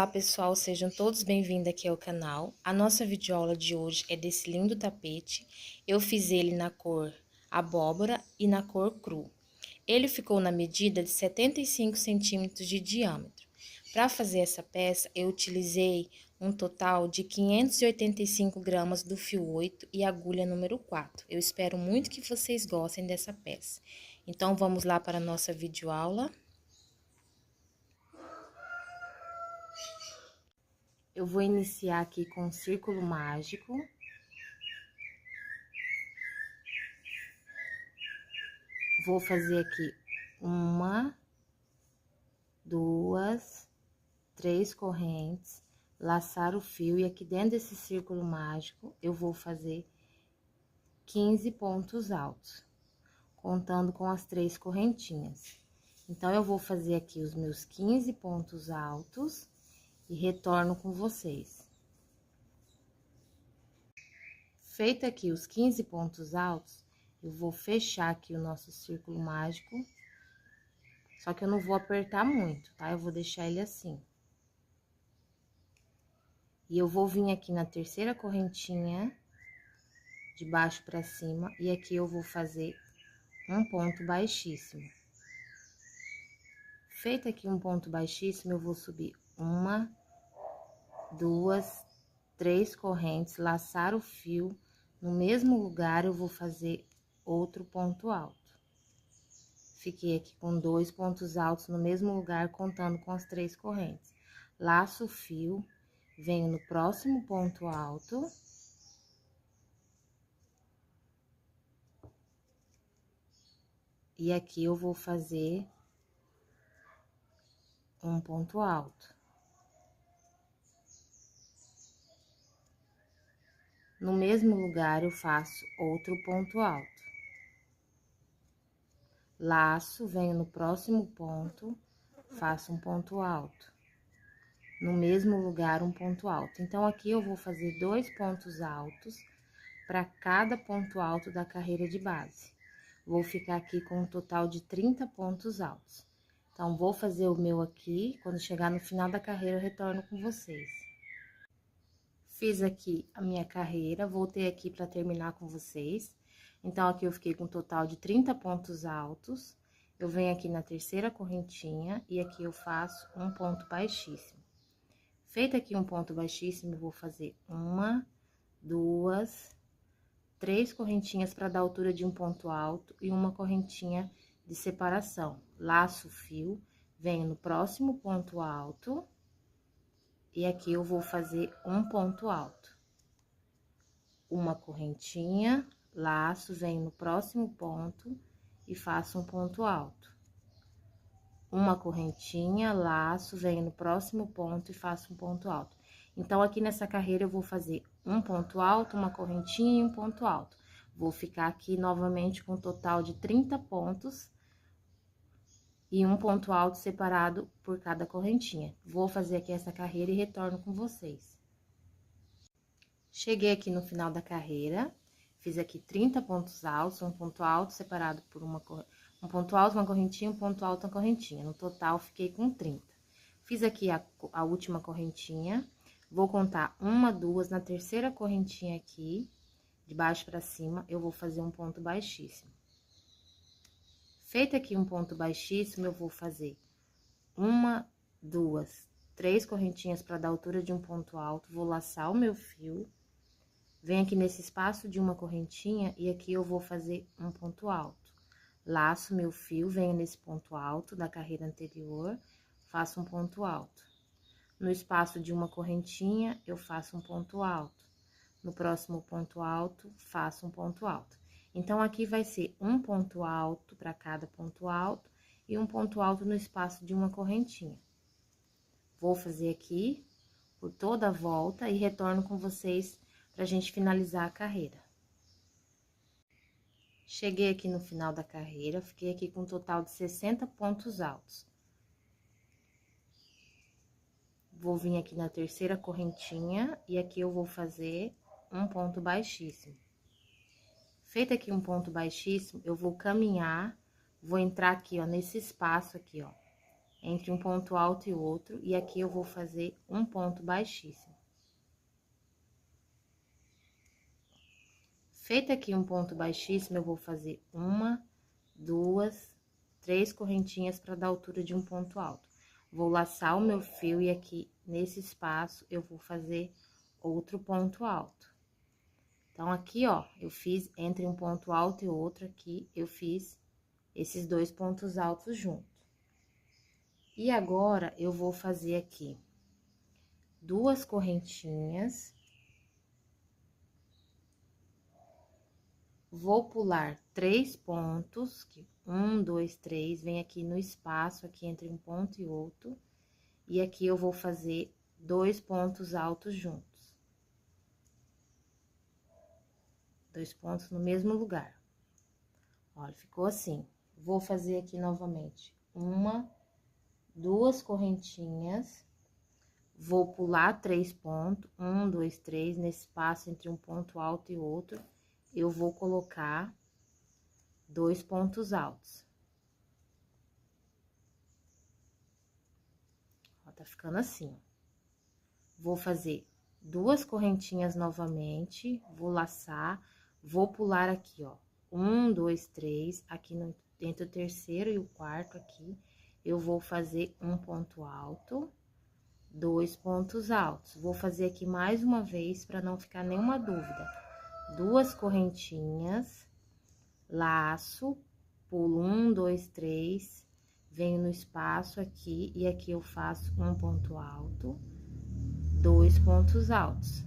Olá pessoal, sejam todos bem-vindos aqui ao canal. A nossa videoaula de hoje é desse lindo tapete. Eu fiz ele na cor abóbora e na cor cru. Ele ficou na medida de 75 centímetros de diâmetro. Para fazer essa peça, eu utilizei um total de 585 gramas do fio 8 e agulha número 4. Eu espero muito que vocês gostem dessa peça. Então, vamos lá para a nossa videoaula. Eu vou iniciar aqui com um círculo mágico. Vou fazer aqui 1, 2, 3 correntes, laçar o fio e aqui dentro desse círculo mágico eu vou fazer 15 pontos altos, contando com as 3 correntinhas. Então, eu vou fazer aqui os meus 15 pontos altos e retorno com vocês. Feito aqui os 15 pontos altos, eu vou fechar aqui o nosso círculo mágico, só que eu não vou apertar muito, tá? Eu vou deixar ele assim. E eu vou vir aqui na terceira correntinha, de baixo pra cima, e aqui eu vou fazer um ponto baixíssimo. Feito aqui um ponto baixíssimo, eu vou subir 1, 2, 3 correntes, laçar o fio. No mesmo lugar, eu vou fazer outro ponto alto. Fiquei aqui com 2 pontos altos no mesmo lugar, contando com as 3 correntes. Laço o fio, venho no próximo ponto alto. E aqui eu vou fazer um ponto alto. No mesmo lugar, eu faço outro ponto alto. Laço, venho no próximo ponto, faço um ponto alto. No mesmo lugar, um ponto alto. Então, aqui eu vou fazer 2 pontos altos para cada ponto alto da carreira de base. Vou ficar aqui com um total de 30 pontos altos. Então, vou fazer o meu aqui, quando chegar no final da carreira, eu retorno com vocês. Fiz aqui a minha carreira, voltei aqui para terminar com vocês. Então, aqui eu fiquei com um total de 30 pontos altos. Eu venho aqui na terceira correntinha e aqui eu faço um ponto baixíssimo. Feito aqui um ponto baixíssimo, eu vou fazer 1, 2, 3 correntinhas para dar altura de um ponto alto e uma correntinha de separação. Laço o fio, venho no próximo ponto alto e aqui eu vou fazer um ponto alto. Uma correntinha, laço, venho no próximo ponto e faço um ponto alto. Uma correntinha, laço, venho no próximo ponto e faço um ponto alto. Então, aqui nessa carreira, eu vou fazer um ponto alto, uma correntinha e um ponto alto. Vou ficar aqui novamente com um total de 30 pontos e um ponto alto separado por cada correntinha. Vou fazer aqui essa carreira e retorno com vocês. Cheguei aqui no final da carreira, fiz aqui 30 pontos altos, um ponto alto separado por um ponto alto, uma correntinha, um ponto alto, uma correntinha. No total, fiquei com 30. Fiz aqui a última correntinha, vou contar 1, 2, na terceira correntinha aqui, de baixo pra cima, eu vou fazer um ponto baixíssimo. Feito aqui um ponto baixíssimo, eu vou fazer 1, 2, 3 correntinhas para dar altura de um ponto alto, vou laçar o meu fio. Venho aqui nesse espaço de uma correntinha e aqui eu vou fazer um ponto alto. Laço meu fio, venho nesse ponto alto da carreira anterior, faço um ponto alto. No espaço de uma correntinha, eu faço um ponto alto. No próximo ponto alto, faço um ponto alto. Então, aqui vai ser um ponto alto para cada ponto alto e um ponto alto no espaço de uma correntinha. Vou fazer aqui por toda a volta e retorno com vocês pra gente finalizar a carreira. Cheguei aqui no final da carreira, fiquei aqui com um total de 60 pontos altos. Vou vir aqui na terceira correntinha e aqui eu vou fazer um ponto baixíssimo. Feito aqui um ponto baixíssimo, eu vou caminhar, vou entrar aqui, ó, nesse espaço aqui, ó. entre um ponto alto e outro, e aqui eu vou fazer um ponto baixíssimo. Feito aqui um ponto baixíssimo, eu vou fazer uma, duas, três correntinhas para dar altura de um ponto alto. Vou laçar o meu fio e aqui nesse espaço eu vou fazer outro ponto alto. Então, aqui, ó, eu fiz entre um ponto alto e outro aqui, eu fiz esses dois pontos altos juntos. E agora, eu vou fazer aqui duas correntinhas. Vou pular 3 pontos, 1, 2, 3, vem aqui no espaço, aqui entre um ponto e outro. E aqui eu vou fazer 2 pontos altos juntos. 2 pontos no mesmo lugar. Olha, ficou assim. Vou fazer aqui novamente uma, duas correntinhas. Vou pular 3 pontos, 1, 2, 3, nesse espaço entre um ponto alto e outro. Eu vou colocar 2 pontos altos. Ó, tá ficando assim, ó. Vou fazer duas correntinhas novamente, vou laçar, vou pular aqui, ó. 1, 2, 3, aqui no, entre o terceiro e o quarto aqui, eu vou fazer um ponto alto, 2 pontos altos. Vou fazer aqui mais uma vez, para não ficar nenhuma dúvida. Duas correntinhas, laço, pulo 1, 2, 3, venho no espaço aqui, e aqui eu faço um ponto alto, 2 pontos altos.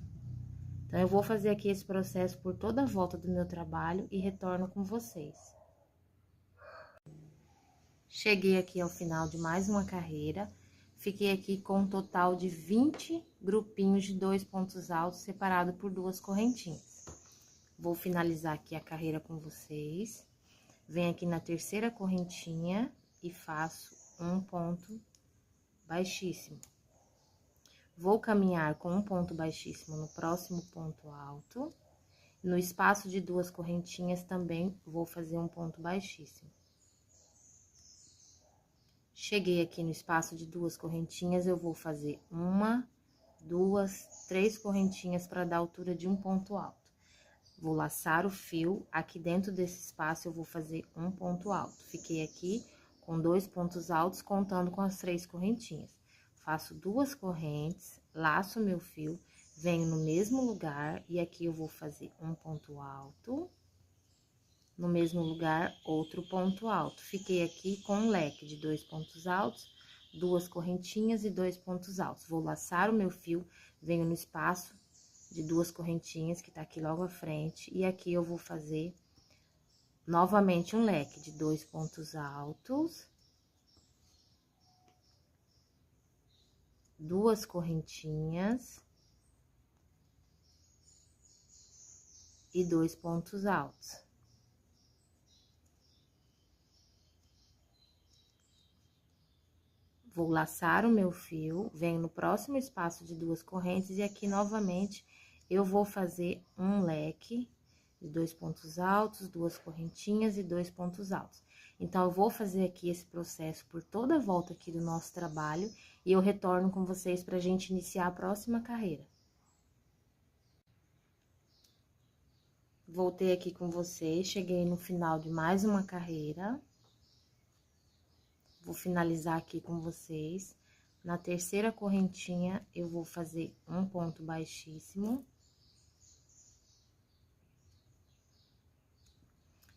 Então, eu vou fazer aqui esse processo por toda a volta do meu trabalho e retorno com vocês. Cheguei aqui ao final de mais uma carreira, fiquei aqui com um total de 20 grupinhos de 2 pontos altos separados por 2 correntinhas. Vou finalizar aqui a carreira com vocês. Venho aqui na terceira correntinha e faço um ponto baixíssimo. Vou caminhar com um ponto baixíssimo no próximo ponto alto. No espaço de 2 correntinhas também vou fazer um ponto baixíssimo. Cheguei aqui no espaço de 2 correntinhas, eu vou fazer uma, duas, 3 correntinhas para dar altura de um ponto alto. Vou laçar o fio, aqui dentro desse espaço eu vou fazer um ponto alto. Fiquei aqui com 2 pontos altos, contando com as 3 correntinhas. Faço 2 correntes, laço meu fio, venho no mesmo lugar e aqui eu vou fazer um ponto alto. No mesmo lugar, outro ponto alto. Fiquei aqui com um leque de 2 pontos altos, 2 correntinhas e 2 pontos altos. Vou laçar o meu fio, venho no espaço de 2 correntinhas, que tá aqui logo à frente, e aqui eu vou fazer novamente um leque de 2 pontos altos, 2 correntinhas e 2 pontos altos. Vou laçar o meu fio, venho no próximo espaço de 2 correntes e aqui novamente eu vou fazer um leque de 2 pontos altos, 2 correntinhas e 2 pontos altos. Então, eu vou fazer aqui esse processo por toda a volta aqui do nosso trabalho e eu retorno com vocês pra gente iniciar a próxima carreira. Voltei aqui com vocês, cheguei no final de mais uma carreira. Vou finalizar aqui com vocês. Na terceira correntinha, eu vou fazer um ponto baixíssimo.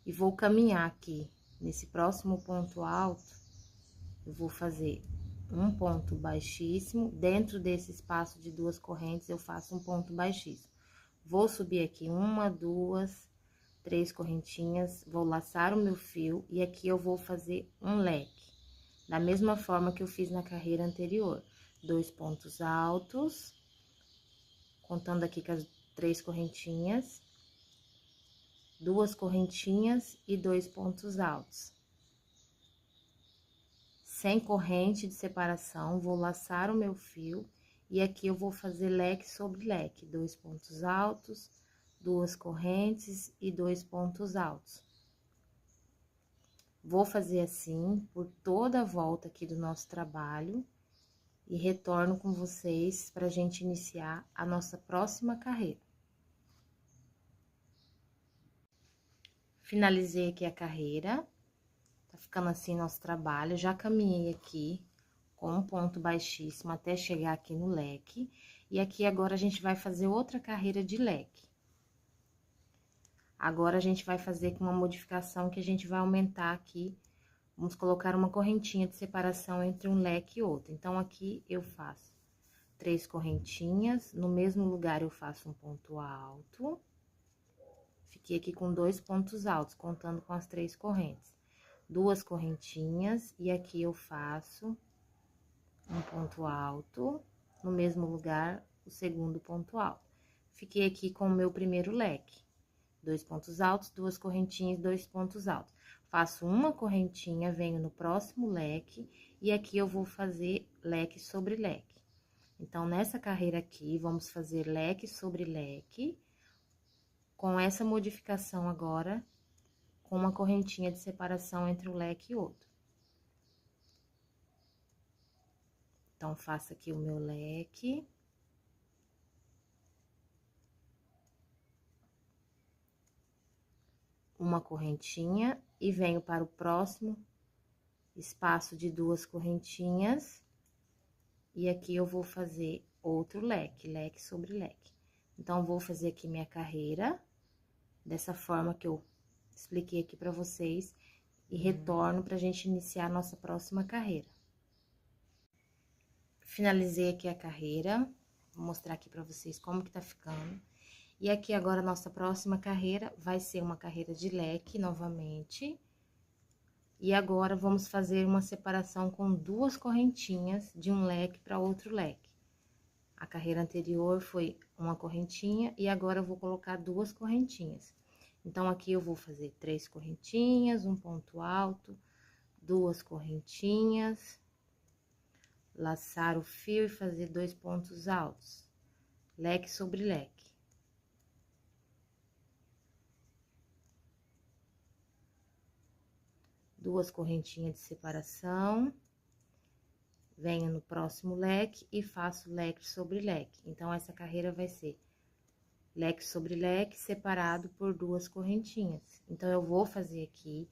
E vou caminhar aqui, nesse próximo ponto alto, eu vou fazer um ponto baixíssimo. Dentro desse espaço de 2 correntes, eu faço um ponto baixíssimo. Vou subir aqui uma, duas, 3 correntinhas, vou laçar o meu fio e aqui eu vou fazer um leque. Da mesma forma que eu fiz na carreira anterior. 2 pontos altos, contando aqui com as 3 correntinhas, 2 correntinhas e 2 pontos altos. Sem corrente de separação, vou laçar o meu fio e aqui eu vou fazer leque sobre leque, 2 pontos altos, 2 correntes e 2 pontos altos. Vou fazer assim por toda a volta aqui do nosso trabalho e retorno com vocês para a gente iniciar a nossa próxima carreira. Finalizei aqui a carreira, tá ficando assim nosso trabalho. Já caminhei aqui com um ponto baixíssimo até chegar aqui no leque. E aqui agora a gente vai fazer outra carreira de leque. Agora a gente vai fazer com uma modificação que a gente vai aumentar aqui. Vamos colocar uma correntinha de separação entre um leque e outro. Então, aqui eu faço 3 correntinhas, no mesmo lugar eu faço um ponto alto. Fiquei aqui com 2 pontos altos, contando com as 3 correntes. 2 correntinhas, e aqui eu faço um ponto alto, no mesmo lugar, o segundo ponto alto. Fiquei aqui com o meu primeiro leque. 2 pontos altos, 2 correntinhas, 2 pontos altos. Faço uma correntinha, venho no próximo leque, e aqui eu vou fazer leque sobre leque. Então, nessa carreira aqui, vamos fazer leque sobre leque, com essa modificação agora, com uma correntinha de separação entre um leque e outro. Então, faço aqui o meu leque. Uma correntinha e venho para o próximo espaço de 2 correntinhas. E aqui eu vou fazer outro leque, leque sobre leque. Então, vou fazer aqui minha carreira, dessa forma que eu expliquei aqui para vocês, e retorno pra gente iniciar a nossa próxima carreira. Finalizei aqui a carreira, vou mostrar aqui pra vocês como que tá ficando. E aqui agora a nossa próxima carreira vai ser uma carreira de leque novamente. E agora vamos fazer uma separação com 2 correntinhas de um leque para outro leque. A carreira anterior foi uma correntinha e agora eu vou colocar 2 correntinhas. Então, aqui eu vou fazer 3 correntinhas, um ponto alto, 2 correntinhas, laçar o fio e fazer 2 pontos altos, leque sobre leque. 2 correntinhas de separação, venho no próximo leque e faço leque sobre leque. Então, essa carreira vai ser leque sobre leque, separado por 2 correntinhas. Então, eu vou fazer aqui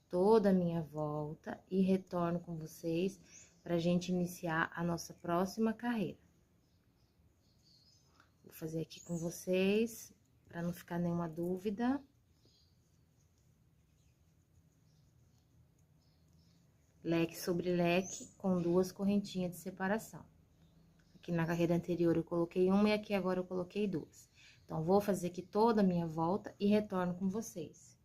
toda a minha volta e retorno com vocês pra gente iniciar a nossa próxima carreira. Vou fazer aqui com vocês, pra não ficar nenhuma dúvida. Leque sobre leque, com 2 correntinhas de separação. Aqui na carreira anterior eu coloquei uma e aqui agora eu coloquei 2. Então, vou fazer aqui toda a minha volta e retorno com vocês.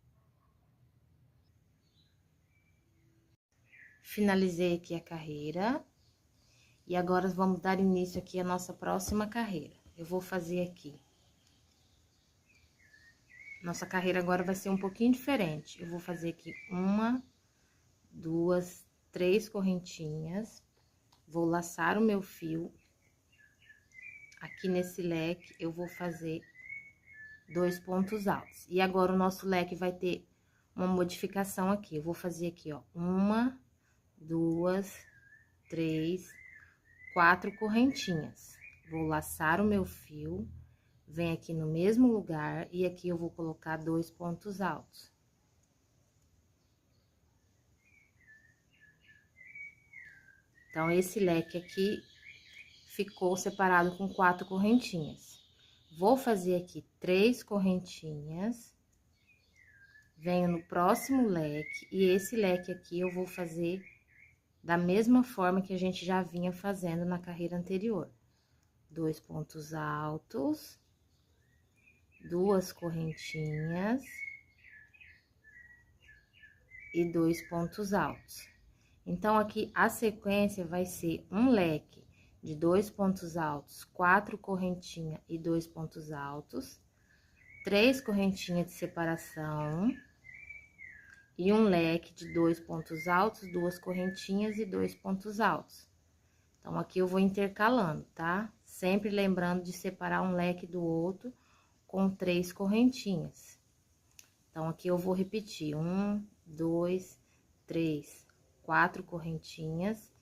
Finalizei aqui a carreira. E agora, vamos dar início aqui à nossa próxima carreira. Eu vou fazer aqui. Nossa carreira agora vai ser um pouquinho diferente. Eu vou fazer aqui 1, 2, 3 correntinhas. Vou laçar o meu fio. Aqui nesse leque, eu vou fazer 2 pontos altos. E agora, o nosso leque vai ter uma modificação aqui. Eu vou fazer aqui, ó, 1, 2, 3, 4 correntinhas. Vou laçar o meu fio, vem aqui no mesmo lugar, e aqui eu vou colocar 2 pontos altos. Então, esse leque aqui ficou separado com 4 correntinhas. Vou fazer aqui 3 correntinhas, venho no próximo leque, e esse leque aqui eu vou fazer da mesma forma que a gente já vinha fazendo na carreira anterior. 2 pontos altos, 2 correntinhas e 2 pontos altos. Então, aqui a sequência vai ser um leque de 2 pontos altos, 4 correntinhas e 2 pontos altos, 3 correntinhas de separação e um leque de 2 pontos altos, 2 correntinhas e 2 pontos altos. Então, aqui eu vou intercalando, tá? Sempre lembrando de separar um leque do outro com 3 correntinhas. Então, aqui eu vou repetir 1, 2, 3, 4 correntinhas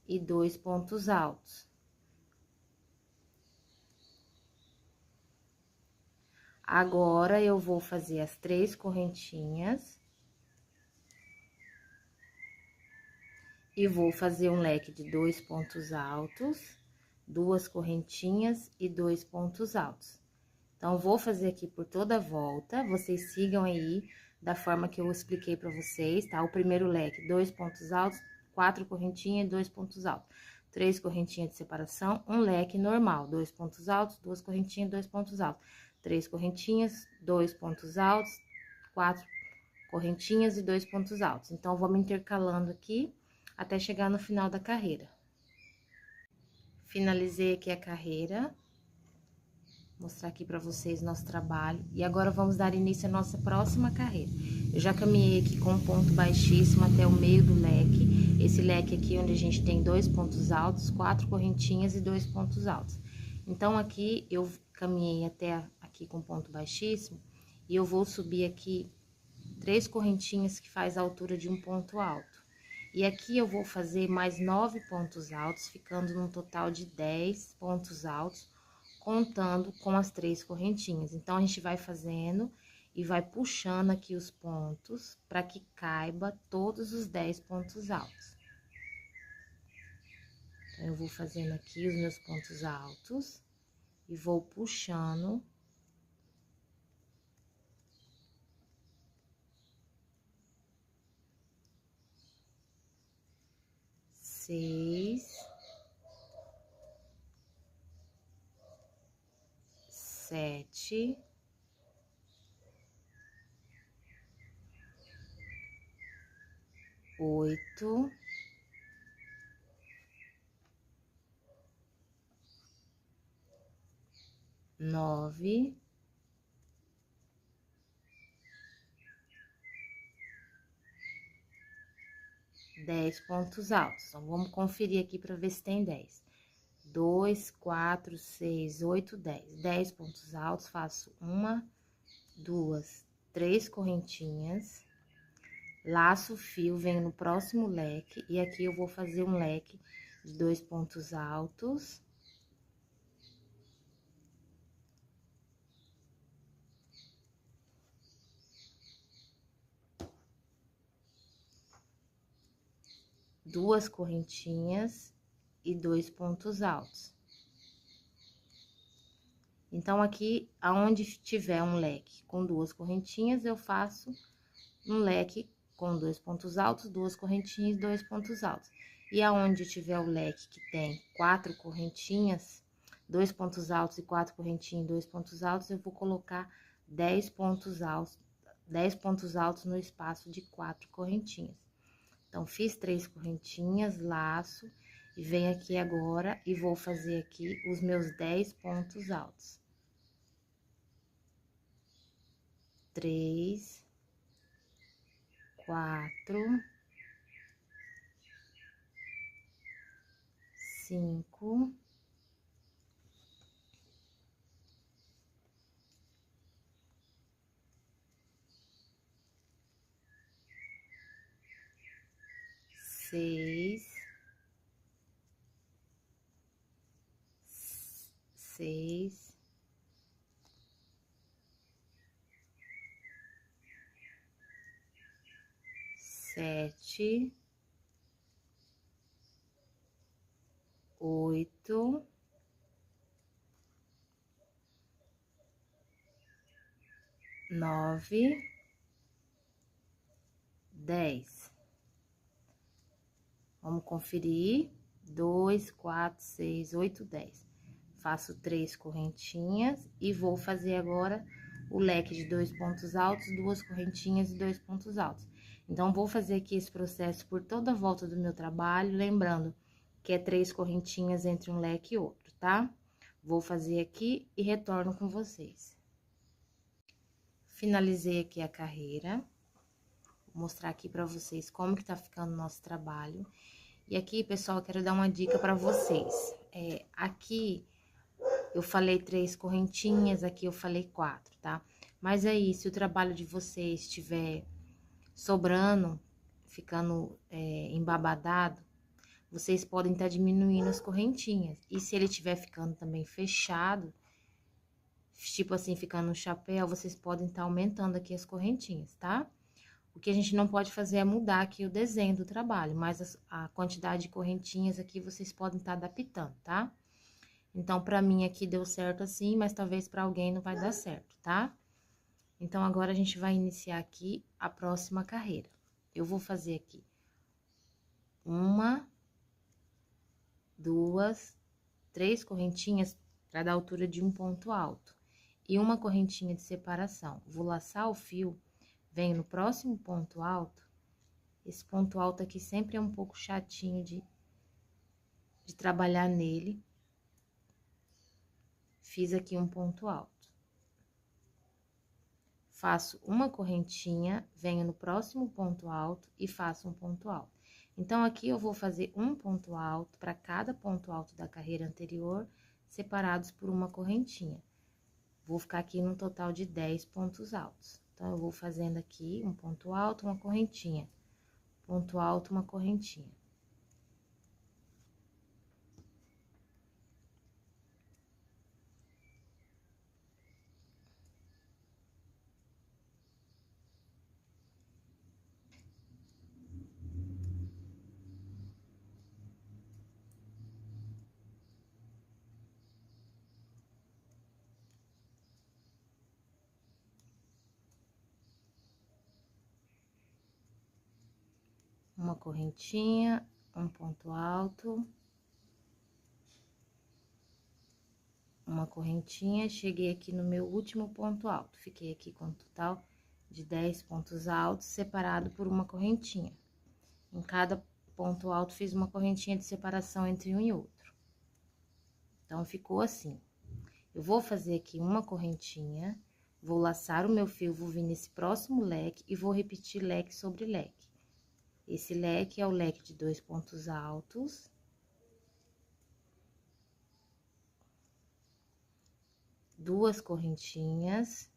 e 2 pontos altos. Agora, eu vou fazer as 3 correntinhas e vou fazer um leque de 2 pontos altos, 2 correntinhas e 2 pontos altos. Então, vou fazer aqui por toda a volta, vocês sigam aí da forma que eu expliquei pra vocês, tá? O primeiro leque, 2 pontos altos, 4 correntinhas e 2 pontos altos. 3 correntinhas de separação, um leque normal, 2 pontos altos, 2 correntinhas e 2 pontos altos. 3 correntinhas, 2 pontos altos, 4 correntinhas e 2 pontos altos. Então, vamos intercalando aqui até chegar no final da carreira. Finalizei aqui a carreira. Mostrar aqui pra vocês nosso trabalho. E agora, vamos dar início à nossa próxima carreira. Eu já caminhei aqui com um ponto baixíssimo até o meio do leque. Esse leque aqui, onde a gente tem 2 pontos altos, 4 correntinhas e 2 pontos altos. Então, aqui, eu caminhei até aqui com ponto baixíssimo. E eu vou subir aqui 3 correntinhas que faz a altura de um ponto alto. E aqui, eu vou fazer mais 9 pontos altos, ficando num total de 10 pontos altos, contando com as 3 correntinhas. Então, a gente vai fazendo e vai puxando aqui os pontos para que caiba todos os 10 pontos altos. Então, eu vou fazendo aqui os meus pontos altos e vou puxando. Seis, 7, 8, 9, 10 pontos altos. Então, vamos conferir aqui para ver se tem 10. 2, 4, 6, 8, 10. 10 pontos altos, faço 1, 2, 3 correntinhas, laço o fio, venho no próximo leque, e aqui eu vou fazer um leque de 2 pontos altos. Duas correntinhas e 2 pontos altos. Então, aqui, aonde tiver um leque com 2 correntinhas, eu faço um leque com 2 pontos altos, 2 correntinhas e 2 pontos altos. E aonde tiver o leque que tem 4 correntinhas, 2 pontos altos e 4 correntinhas e 2 pontos altos, eu vou colocar 10 pontos altos no espaço de 4 correntinhas. Então, fiz 3 correntinhas, laço, e venho aqui agora e vou fazer aqui os meus 10 pontos altos. 3, 4, 5, 6, 7, 8, 9, 10. Vamos conferir. 2, 4, 6, 8, 10. Faço 3 correntinhas e vou fazer agora o leque de 2 pontos altos, 2 correntinhas e 2 pontos altos. Então, vou fazer aqui esse processo por toda a volta do meu trabalho, lembrando que é 3 correntinhas entre um leque e outro, tá? Vou fazer aqui e retorno com vocês. Finalizei aqui a carreira. Vou mostrar aqui pra vocês como que tá ficando o nosso trabalho. E aqui, pessoal, eu quero dar uma dica pra vocês. Aqui eu falei 3 correntinhas, aqui eu falei 4, tá? Mas aí, se o trabalho de vocês estiver sobrando, ficando embabadado, vocês podem estar diminuindo as correntinhas. E se ele estiver ficando também fechado, tipo assim, ficando no chapéu, vocês podem estar aumentando aqui as correntinhas, tá? O que a gente não pode fazer é mudar aqui o desenho do trabalho, mas a quantidade de correntinhas aqui vocês podem estar adaptando, tá? Então, pra mim aqui deu certo assim, mas talvez pra alguém não vai dar certo, tá? Então, agora a gente vai iniciar aqui a próxima carreira. Eu vou fazer aqui 1, 2, 3 correntinhas para dar altura de um ponto alto e uma correntinha de separação. Vou laçar o fio, venho no próximo ponto alto. Esse ponto alto aqui sempre é um pouco chatinho de trabalhar nele. Fiz aqui um ponto alto. Faço uma correntinha, venho no próximo ponto alto e faço um ponto alto. Então, aqui eu vou fazer um ponto alto para cada ponto alto da carreira anterior, separados por uma correntinha. Vou ficar aqui num total de 10 pontos altos. Então, eu vou fazendo aqui um ponto alto, uma correntinha. Ponto alto, uma correntinha. Uma correntinha, um ponto alto, uma correntinha, cheguei aqui no meu último ponto alto. Fiquei aqui com um total de 10 pontos altos, separado por uma correntinha. Em cada ponto alto, fiz uma correntinha de separação entre um e outro. Então, ficou assim. Eu vou fazer aqui uma correntinha, vou laçar o meu fio, vou vir nesse próximo leque e vou repetir leque sobre leque. Esse leque é o leque de 2 pontos altos. Duas correntinhas.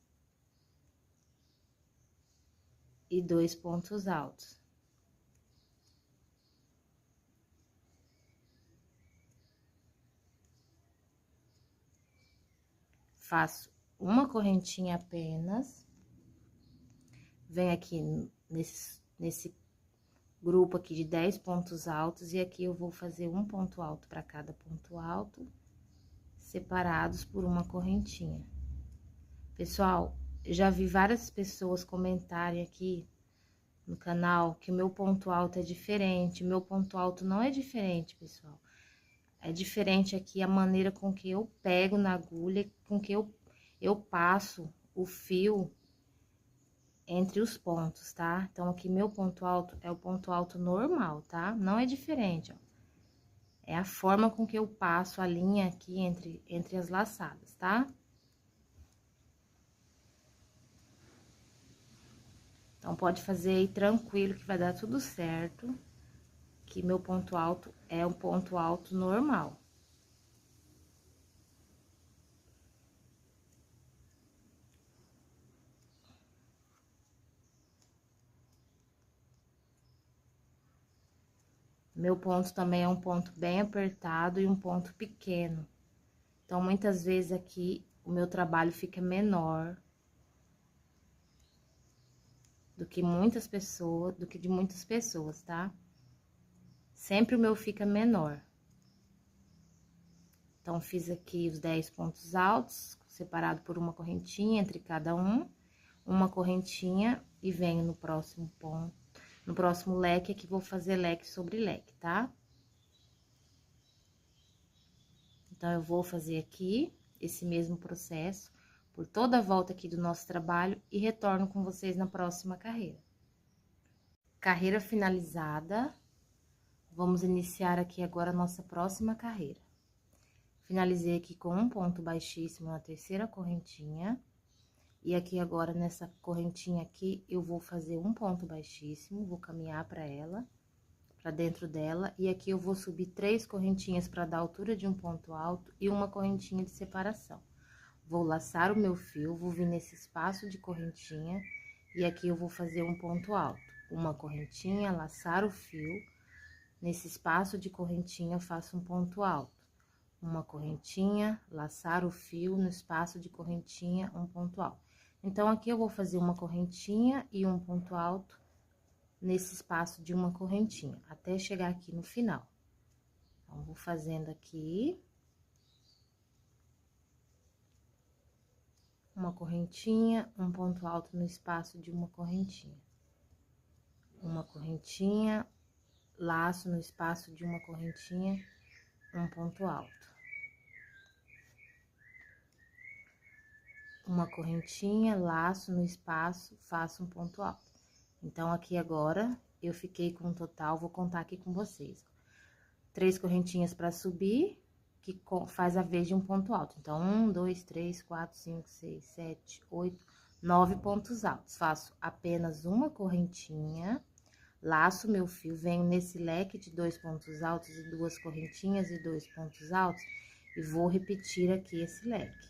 E 2 pontos altos. Faço uma correntinha apenas. Venho aqui nesse grupo aqui de 10 pontos altos, e aqui eu vou fazer um ponto alto para cada ponto alto, separados por uma correntinha. Pessoal, já vi várias pessoas comentarem aqui no canal que o meu ponto alto é diferente. Meu ponto alto não é diferente, pessoal. É diferente aqui a maneira com que eu pego na agulha, com que eu passo o fio entre os pontos, tá? Então, aqui meu ponto alto é o ponto alto normal, tá? Não é diferente, ó. É a forma com que eu passo a linha aqui entre as laçadas, tá? Então, pode fazer aí tranquilo que vai dar tudo certo, que meu ponto alto é um ponto alto normal. Meu ponto também é um ponto bem apertado e um ponto pequeno. Então, muitas vezes aqui, o meu trabalho fica menor do que de muitas pessoas, tá? Sempre o meu fica menor. Então, fiz aqui os 10 pontos altos, separado por uma correntinha entre cada um, uma correntinha, e venho no próximo ponto, no próximo leque, aqui vou fazer leque sobre leque, tá? Então, eu vou fazer aqui esse mesmo processo por toda a volta aqui do nosso trabalho e retorno com vocês na próxima carreira. Carreira finalizada, vamos iniciar aqui agora a nossa próxima carreira. Finalizei aqui com um ponto baixíssimo na terceira correntinha. E aqui agora, nessa correntinha aqui, eu vou fazer um ponto baixíssimo, vou caminhar para ela, para dentro dela. E aqui eu vou subir 3 correntinhas para dar altura de um ponto alto e uma correntinha de separação. Vou laçar o meu fio, vou vir nesse espaço de correntinha e aqui eu vou fazer um ponto alto. uma correntinha, laçar o fio. Nesse espaço de correntinha, eu faço um ponto alto. Uma correntinha, laçar o fio, no espaço de correntinha, um ponto alto. Então, aqui eu vou fazer uma correntinha e um ponto alto nesse espaço de uma correntinha, até chegar aqui no final. Então, vou fazendo aqui. Uma correntinha, um ponto alto no espaço de uma correntinha. Uma correntinha, laço no espaço de uma correntinha, um ponto alto. Uma correntinha, laço no espaço, faço um ponto alto. Então, aqui agora, eu fiquei com um total, vou contar aqui com vocês. 3 correntinhas para subir, que faz a vez de um ponto alto. Então, 1, 2, 3, 4, 5, 6, 7, 8, 9 pontos altos. Faço apenas uma correntinha, laço meu fio, venho nesse leque de 2 pontos altos e 2 correntinhas e 2 pontos altos, e vou repetir aqui esse leque.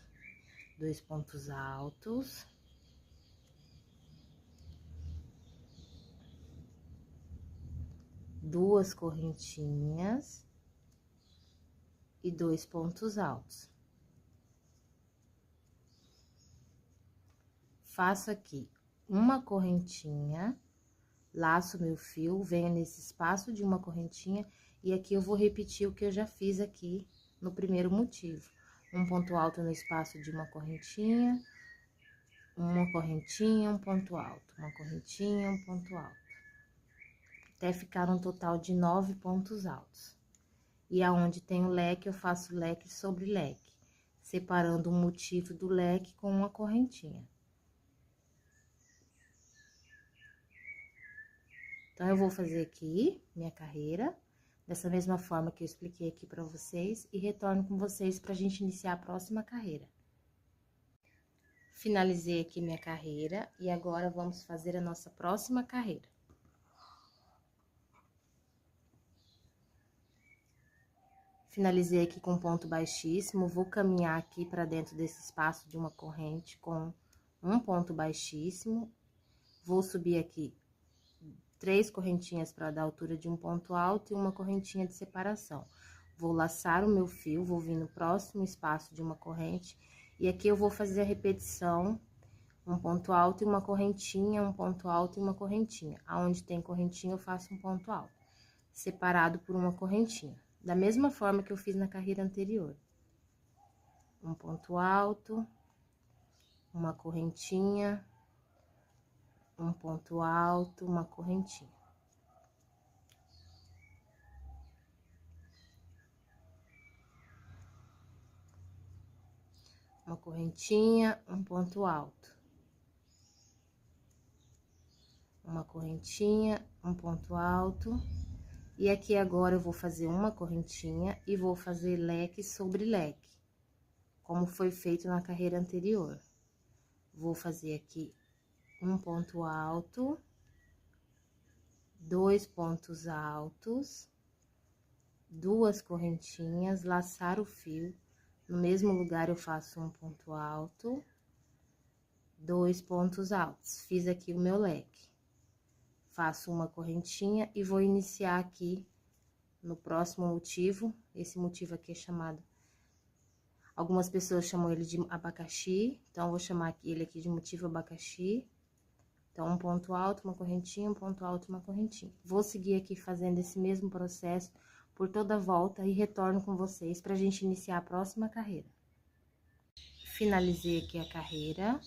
2 pontos altos. 2 correntinhas e 2 pontos altos. Faço aqui uma correntinha, laço meu fio, venho nesse espaço de uma correntinha, e aqui eu vou repetir o que eu já fiz aqui no primeiro motivo. Um ponto alto no espaço de uma correntinha, um ponto alto, uma correntinha, um ponto alto. Até ficar um total de 9 pontos altos. E aonde tem o leque, eu faço leque sobre leque, separando o motivo do leque com uma correntinha. Então, eu vou fazer aqui minha carreira, dessa mesma forma que eu expliquei aqui pra vocês, e retorno com vocês pra gente iniciar a próxima carreira. Finalizei aqui minha carreira, e agora vamos fazer a nossa próxima carreira. Finalizei aqui com ponto baixíssimo, vou caminhar aqui para dentro desse espaço de uma corrente com um ponto baixíssimo. Vou subir aqui 3 correntinhas para dar altura de um ponto alto e uma correntinha de separação. Vou laçar o meu fio, vou vir no próximo espaço de uma corrente, e aqui eu vou fazer a repetição, um ponto alto e uma correntinha, um ponto alto e uma correntinha. Aonde tem correntinha, eu faço um ponto alto, separado por uma correntinha. Da mesma forma que eu fiz na carreira anterior. Um ponto alto, uma correntinha, um ponto alto, uma correntinha. Uma correntinha, um ponto alto. Uma correntinha, um ponto alto. E aqui agora eu vou fazer uma correntinha e vou fazer leque sobre leque, como foi feito na carreira anterior. Vou fazer aqui um ponto alto, 2 pontos altos, 2 correntinhas, laçar o fio. No mesmo lugar eu faço um ponto alto, 2 pontos altos. Fiz aqui o meu leque. Faço uma correntinha e vou iniciar aqui no próximo motivo. Esse motivo aqui é chamado, algumas pessoas chamam ele de abacaxi, então eu vou chamar ele aqui de motivo abacaxi. Então, um ponto alto, uma correntinha, um ponto alto, uma correntinha. Vou seguir aqui fazendo esse mesmo processo por toda a volta e retorno com vocês pra gente iniciar a próxima carreira. Finalizei aqui a carreira.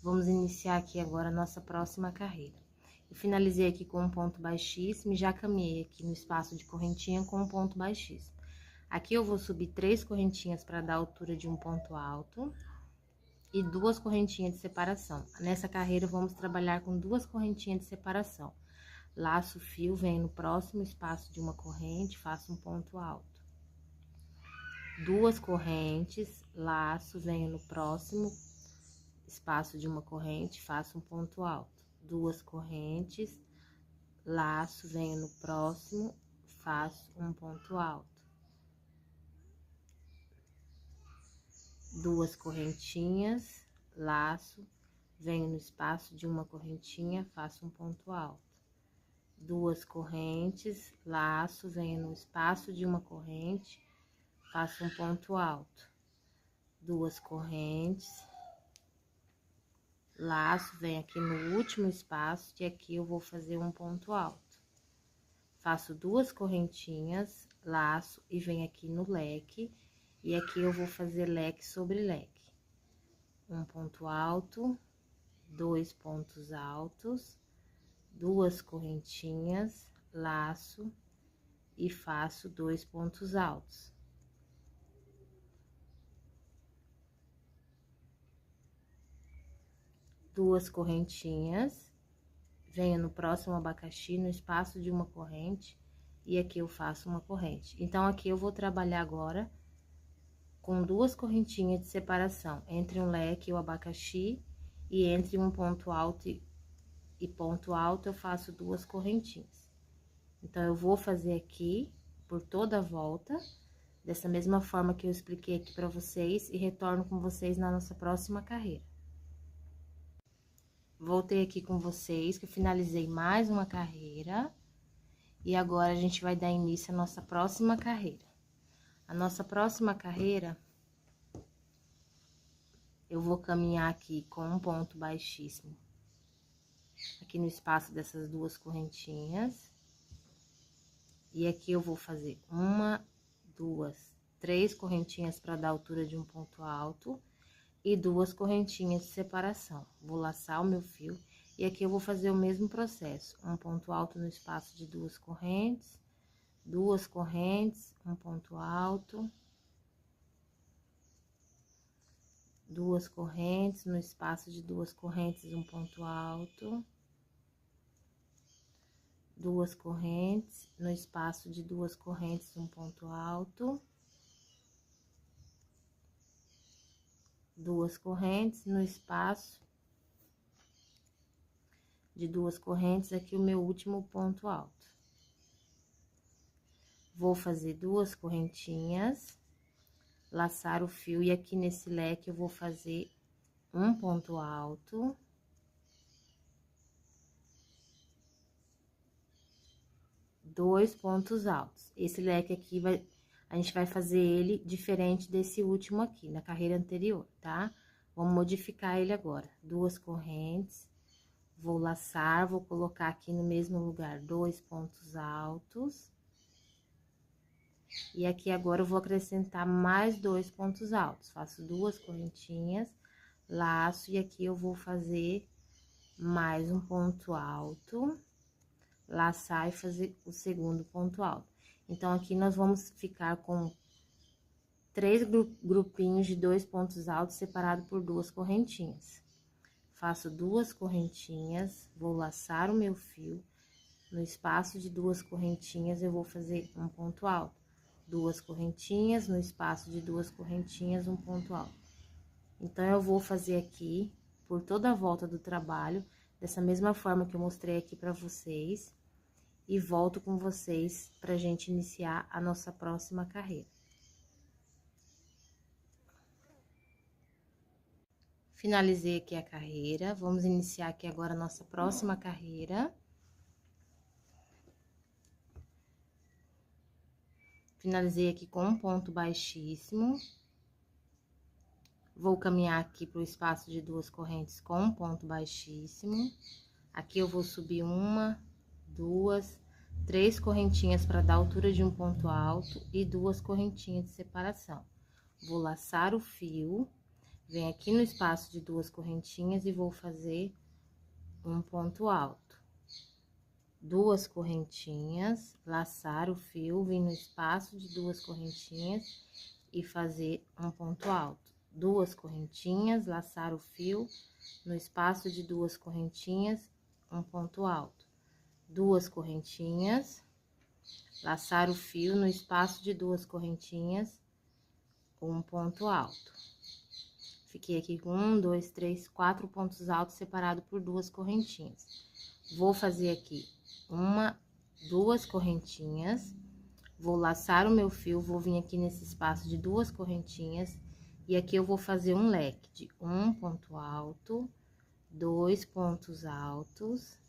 Vamos iniciar aqui agora a nossa próxima carreira. Eu finalizei aqui com um ponto baixíssimo e já caminhei aqui no espaço de correntinha com um ponto baixíssimo. Aqui eu vou subir 3 correntinhas para dar altura de um ponto alto e 2 correntinhas de separação. Nessa carreira, vamos trabalhar com 2 correntinhas de separação. Laço o fio, venho no próximo espaço de uma corrente, faço um ponto alto. 2 correntes, laço, venho no próximo espaço de uma corrente, faço um ponto alto. 2 correntes, laço, venho no próximo, faço um ponto alto. 2 correntinhas, laço, venho no espaço de uma correntinha, faço um ponto alto. duas correntes, laço, venho no espaço de uma corrente, faço um ponto alto, duas correntes, laço, venho aqui no último espaço, e aqui eu vou fazer um ponto alto. Faço duas correntinhas, laço e venho aqui no leque, e aqui eu vou fazer leque sobre leque. Um ponto alto, dois pontos altos, duas correntinhas, laço e faço dois pontos altos. Duas correntinhas, venho no próximo abacaxi, no espaço de uma corrente, e aqui eu faço uma corrente. Então, aqui eu vou trabalhar agora com duas correntinhas de separação entre um leque e o abacaxi, e entre um ponto alto e ponto alto eu faço duas correntinhas. Então, eu vou fazer aqui por toda a volta, dessa mesma forma que eu expliquei aqui pra vocês, e retorno com vocês na nossa próxima carreira. Voltei aqui com vocês, que eu finalizei mais uma carreira, e agora a gente vai dar início à nossa próxima carreira. A nossa próxima carreira, eu vou caminhar aqui com um ponto baixíssimo, aqui no espaço dessas duas correntinhas. E aqui eu vou fazer uma, duas, três correntinhas para dar altura de um ponto alto e duas correntinhas de separação. Vou laçar o meu fio e aqui eu vou fazer o mesmo processo, um ponto alto no espaço de duas correntes, um ponto alto, duas correntes no espaço de duas correntes, um ponto alto, duas correntes no espaço de duas correntes, um ponto alto, duas correntes no espaço de duas correntes, aqui o meu último ponto alto. Vou fazer duas correntinhas, laçar o fio, e aqui nesse leque eu vou fazer um ponto alto, dois pontos altos. Esse leque aqui a gente vai fazer ele diferente desse último aqui, na carreira anterior, tá? Vamos modificar ele agora. Duas correntes, vou laçar, vou colocar aqui no mesmo lugar dois pontos altos. E aqui agora eu vou acrescentar mais dois pontos altos. Faço duas correntinhas, laço, e aqui eu vou fazer mais um ponto alto, laçar e fazer o segundo ponto alto. Então, aqui nós vamos ficar com três grupinhos de dois pontos altos separados por duas correntinhas. Faço duas correntinhas, vou laçar o meu fio, no espaço de duas correntinhas eu vou fazer um ponto alto. Duas correntinhas, no espaço de duas correntinhas, um ponto alto. Então, eu vou fazer aqui, por toda a volta do trabalho, dessa mesma forma que eu mostrei aqui pra vocês, e volto com vocês pra gente iniciar a nossa próxima carreira. Finalizei aqui a carreira, vamos iniciar aqui agora a nossa próxima carreira. Finalizei aqui com um ponto baixíssimo. Vou caminhar aqui pro espaço de duas correntes com um ponto baixíssimo. Aqui eu vou subir uma, duas, três correntinhas para dar altura de um ponto alto e duas correntinhas de separação. Vou laçar o fio, venho aqui no espaço de duas correntinhas e vou fazer um ponto alto. Duas correntinhas, laçar o fio, vim no espaço de duas correntinhas e fazer um ponto alto. Duas correntinhas, laçar o fio, no espaço de duas correntinhas, um ponto alto. Duas correntinhas, laçar o fio, no espaço de duas correntinhas, um ponto alto. Fiquei aqui com um, dois, três, quatro pontos altos separados por duas correntinhas. Vou fazer aqui duas correntinhas, vou laçar o meu fio, vou vir aqui nesse espaço de duas correntinhas, e aqui eu vou fazer um leque de um ponto alto, dois pontos altos,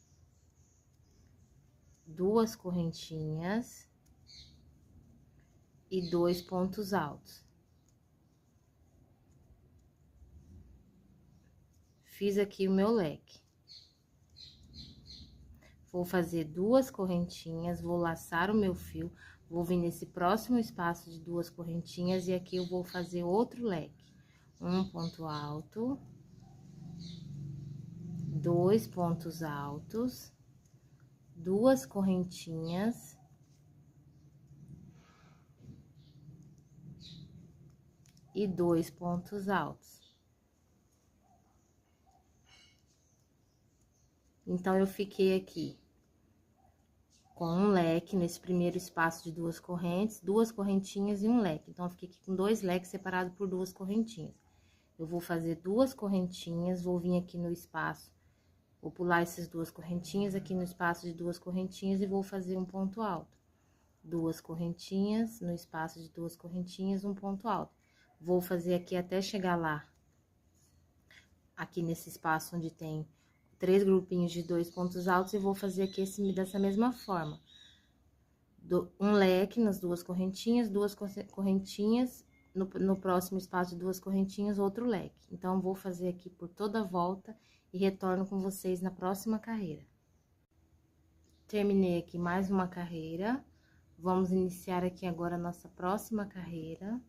duas correntinhas e 2 pontos altos. Fiz aqui o meu leque. Vou fazer duas correntinhas, vou laçar o meu fio, vou vir nesse próximo espaço de duas correntinhas e aqui eu vou fazer outro leque. Um ponto alto, 2 pontos altos, duas correntinhas e 2 pontos altos. Então, eu fiquei aqui com um leque nesse primeiro espaço de duas correntes, duas correntinhas e um leque. Então, eu fiquei aqui com 2 leques separados por 2 correntinhas. Eu vou fazer 2 correntinhas, vou vir aqui no espaço, vou pular essas 2 correntinhas aqui no espaço de 2 correntinhas e vou fazer um ponto alto. 2 correntinhas, no espaço de 2 correntinhas, um ponto alto. Vou fazer aqui até chegar lá, aqui nesse espaço onde tem 3 grupinhos de 2 pontos altos e vou fazer aqui dessa mesma forma. Um leque nas 2 correntinhas, 2 correntinhas, no próximo espaço de 2 correntinhas, outro leque. Então, vou fazer aqui por toda a volta e retorno com vocês na próxima carreira. Terminei aqui mais uma carreira, vamos iniciar aqui agora a nossa próxima carreira.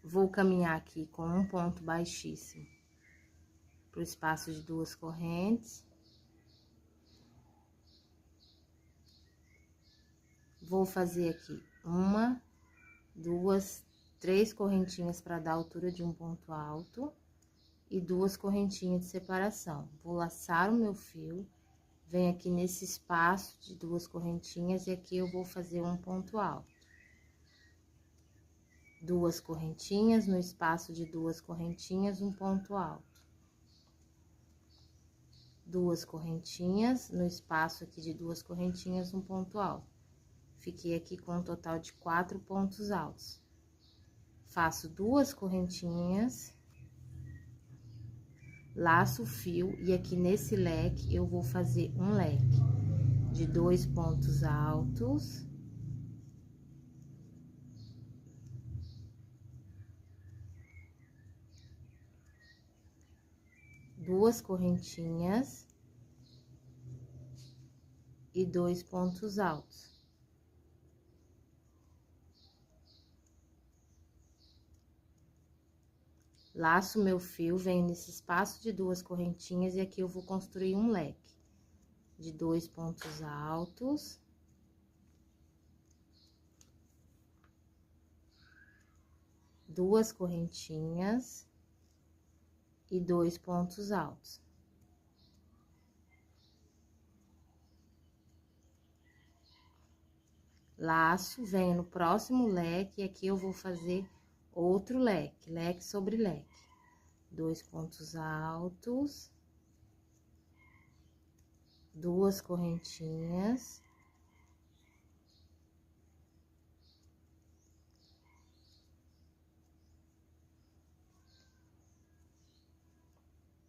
Vou caminhar aqui com um ponto baixíssimo pro espaço de 2 correntes. Vou fazer aqui 1, 2, 3 correntinhas para dar a altura de um ponto alto e 2 correntinhas de separação. Vou laçar o meu fio, venho aqui nesse espaço de 2 correntinhas e aqui eu vou fazer um ponto alto. 2 correntinhas, no espaço de 2 correntinhas, um ponto alto. 2 correntinhas, no espaço aqui de 2 correntinhas, um ponto alto. Fiquei aqui com um total de 4 pontos altos. Faço 2 correntinhas, laço o fio e aqui nesse leque eu vou fazer um leque de 2 pontos altos. Duas correntinhas e 2 pontos altos. Laço meu fio, venho nesse espaço de 2 correntinhas e aqui eu vou construir um leque de 2 pontos altos. Duas correntinhas e 2 pontos altos. Laço, venho no próximo leque e aqui eu vou fazer outro leque, leque sobre leque. 2 pontos altos, 2 correntinhas.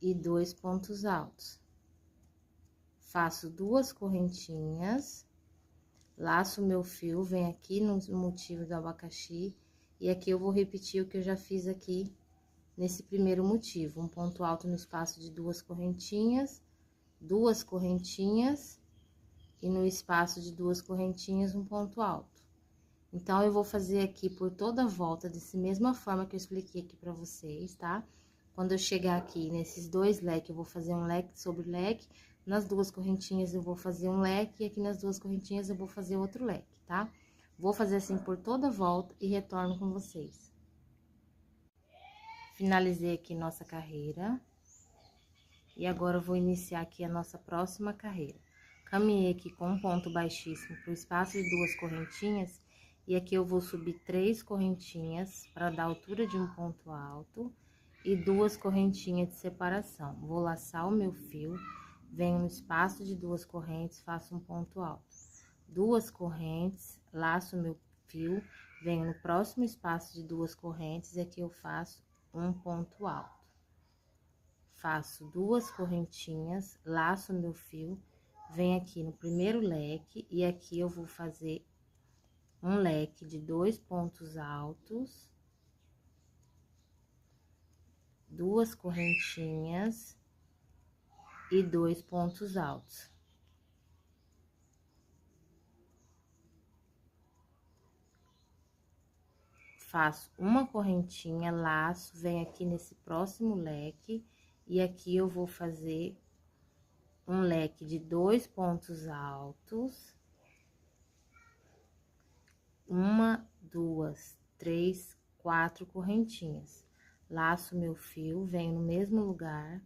E 2 pontos altos. Faço 2 correntinhas, laço o meu fio, venho aqui no motivo do abacaxi, e aqui eu vou repetir o que eu já fiz aqui nesse primeiro motivo. Um ponto alto no espaço de 2 correntinhas, 2 correntinhas, e no espaço de 2 correntinhas, um ponto alto. Então, eu vou fazer aqui por toda a volta, dessa mesma forma que eu expliquei aqui pra vocês, tá? Quando eu chegar aqui nesses 2 leques, eu vou fazer um leque sobre leque, nas 2 correntinhas eu vou fazer um leque, e aqui nas 2 correntinhas eu vou fazer outro leque, tá? Vou fazer assim por toda a volta e retorno com vocês. Finalizei aqui nossa carreira. E agora eu vou iniciar aqui a nossa próxima carreira. Caminhei aqui com um ponto baixíssimo pro espaço de 2 correntinhas, e aqui eu vou subir 3 correntinhas para dar a altura de um ponto alto. E 2 correntinhas de separação. Vou laçar o meu fio, venho no espaço de 2 correntes, faço um ponto alto. 2 correntes, laço o meu fio, venho no próximo espaço de 2 correntes, e aqui eu faço um ponto alto. Faço 2 correntinhas, laço meu fio, venho aqui no primeiro leque e aqui eu vou fazer um leque de 2 pontos altos, 2 correntinhas e 2 pontos altos. Faço uma correntinha, laço, venho aqui nesse próximo leque e aqui eu vou fazer um leque de 2 pontos altos, 1, 2, 3, 4 correntinhas. Laço meu fio, venho no mesmo lugar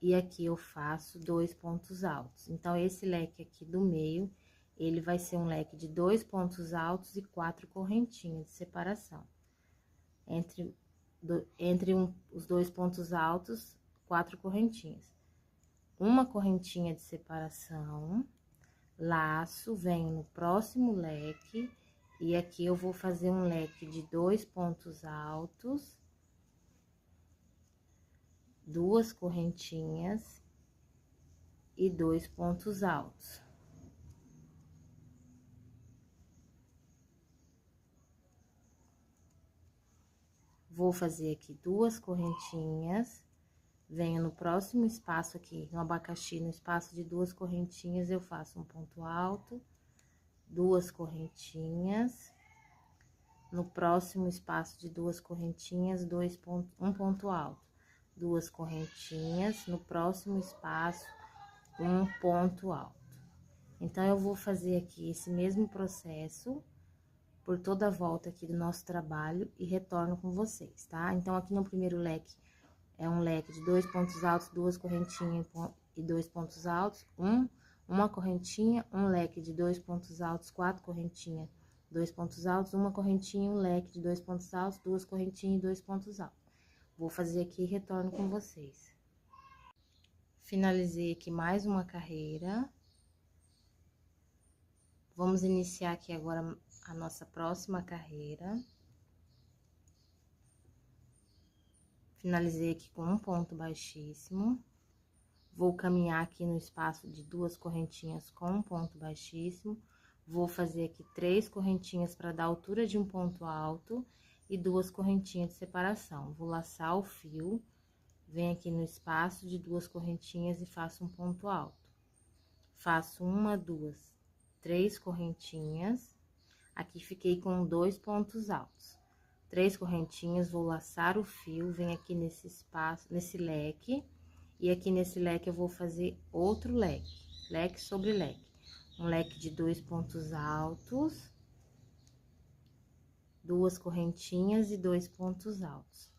e aqui eu faço 2 pontos altos. Então, esse leque aqui do meio, ele vai ser um leque de 2 pontos altos e 4 correntinhas de separação. Os 2 pontos altos, 4 correntinhas. Uma correntinha de separação, laço, venho no próximo leque e aqui eu vou fazer um leque de 2 pontos altos, 2 correntinhas e 2 pontos altos. Vou fazer aqui 2 correntinhas, venho no próximo espaço aqui, no abacaxi, no espaço de 2 correntinhas, eu faço um ponto alto, 2 correntinhas. No próximo espaço de 2 correntinhas, um ponto alto, 2 correntinhas. No próximo espaço, um ponto alto. Então, eu vou fazer aqui esse mesmo processo por toda a volta aqui do nosso trabalho e retorno com vocês, tá? Então, aqui no primeiro leque, é um leque de 2 pontos altos, 2 correntinhas e 2 pontos altos, uma correntinha, um leque de 2 pontos altos, 4 correntinhas, 2 pontos altos, uma correntinha, um leque de 2 pontos altos, 2 correntinhas e 2 pontos altos. Vou fazer aqui e retorno com vocês. Finalizei aqui mais uma carreira. Vamos iniciar aqui agora a nossa próxima carreira. Finalizei aqui com um ponto baixíssimo. Vou caminhar aqui no espaço de 2 correntinhas com um ponto baixíssimo. Vou fazer aqui 3 correntinhas para dar altura de um ponto alto e 2 correntinhas de separação. Vou laçar o fio, venho aqui no espaço de 2 correntinhas e faço um ponto alto. Faço 1, 2, 3 correntinhas. Aqui fiquei com 2 pontos altos. 3 correntinhas, vou laçar o fio, venho aqui nesse espaço, nesse leque, e aqui nesse leque eu vou fazer outro leque, leque sobre leque. Um leque de 2 pontos altos, 2 correntinhas e 2 pontos altos.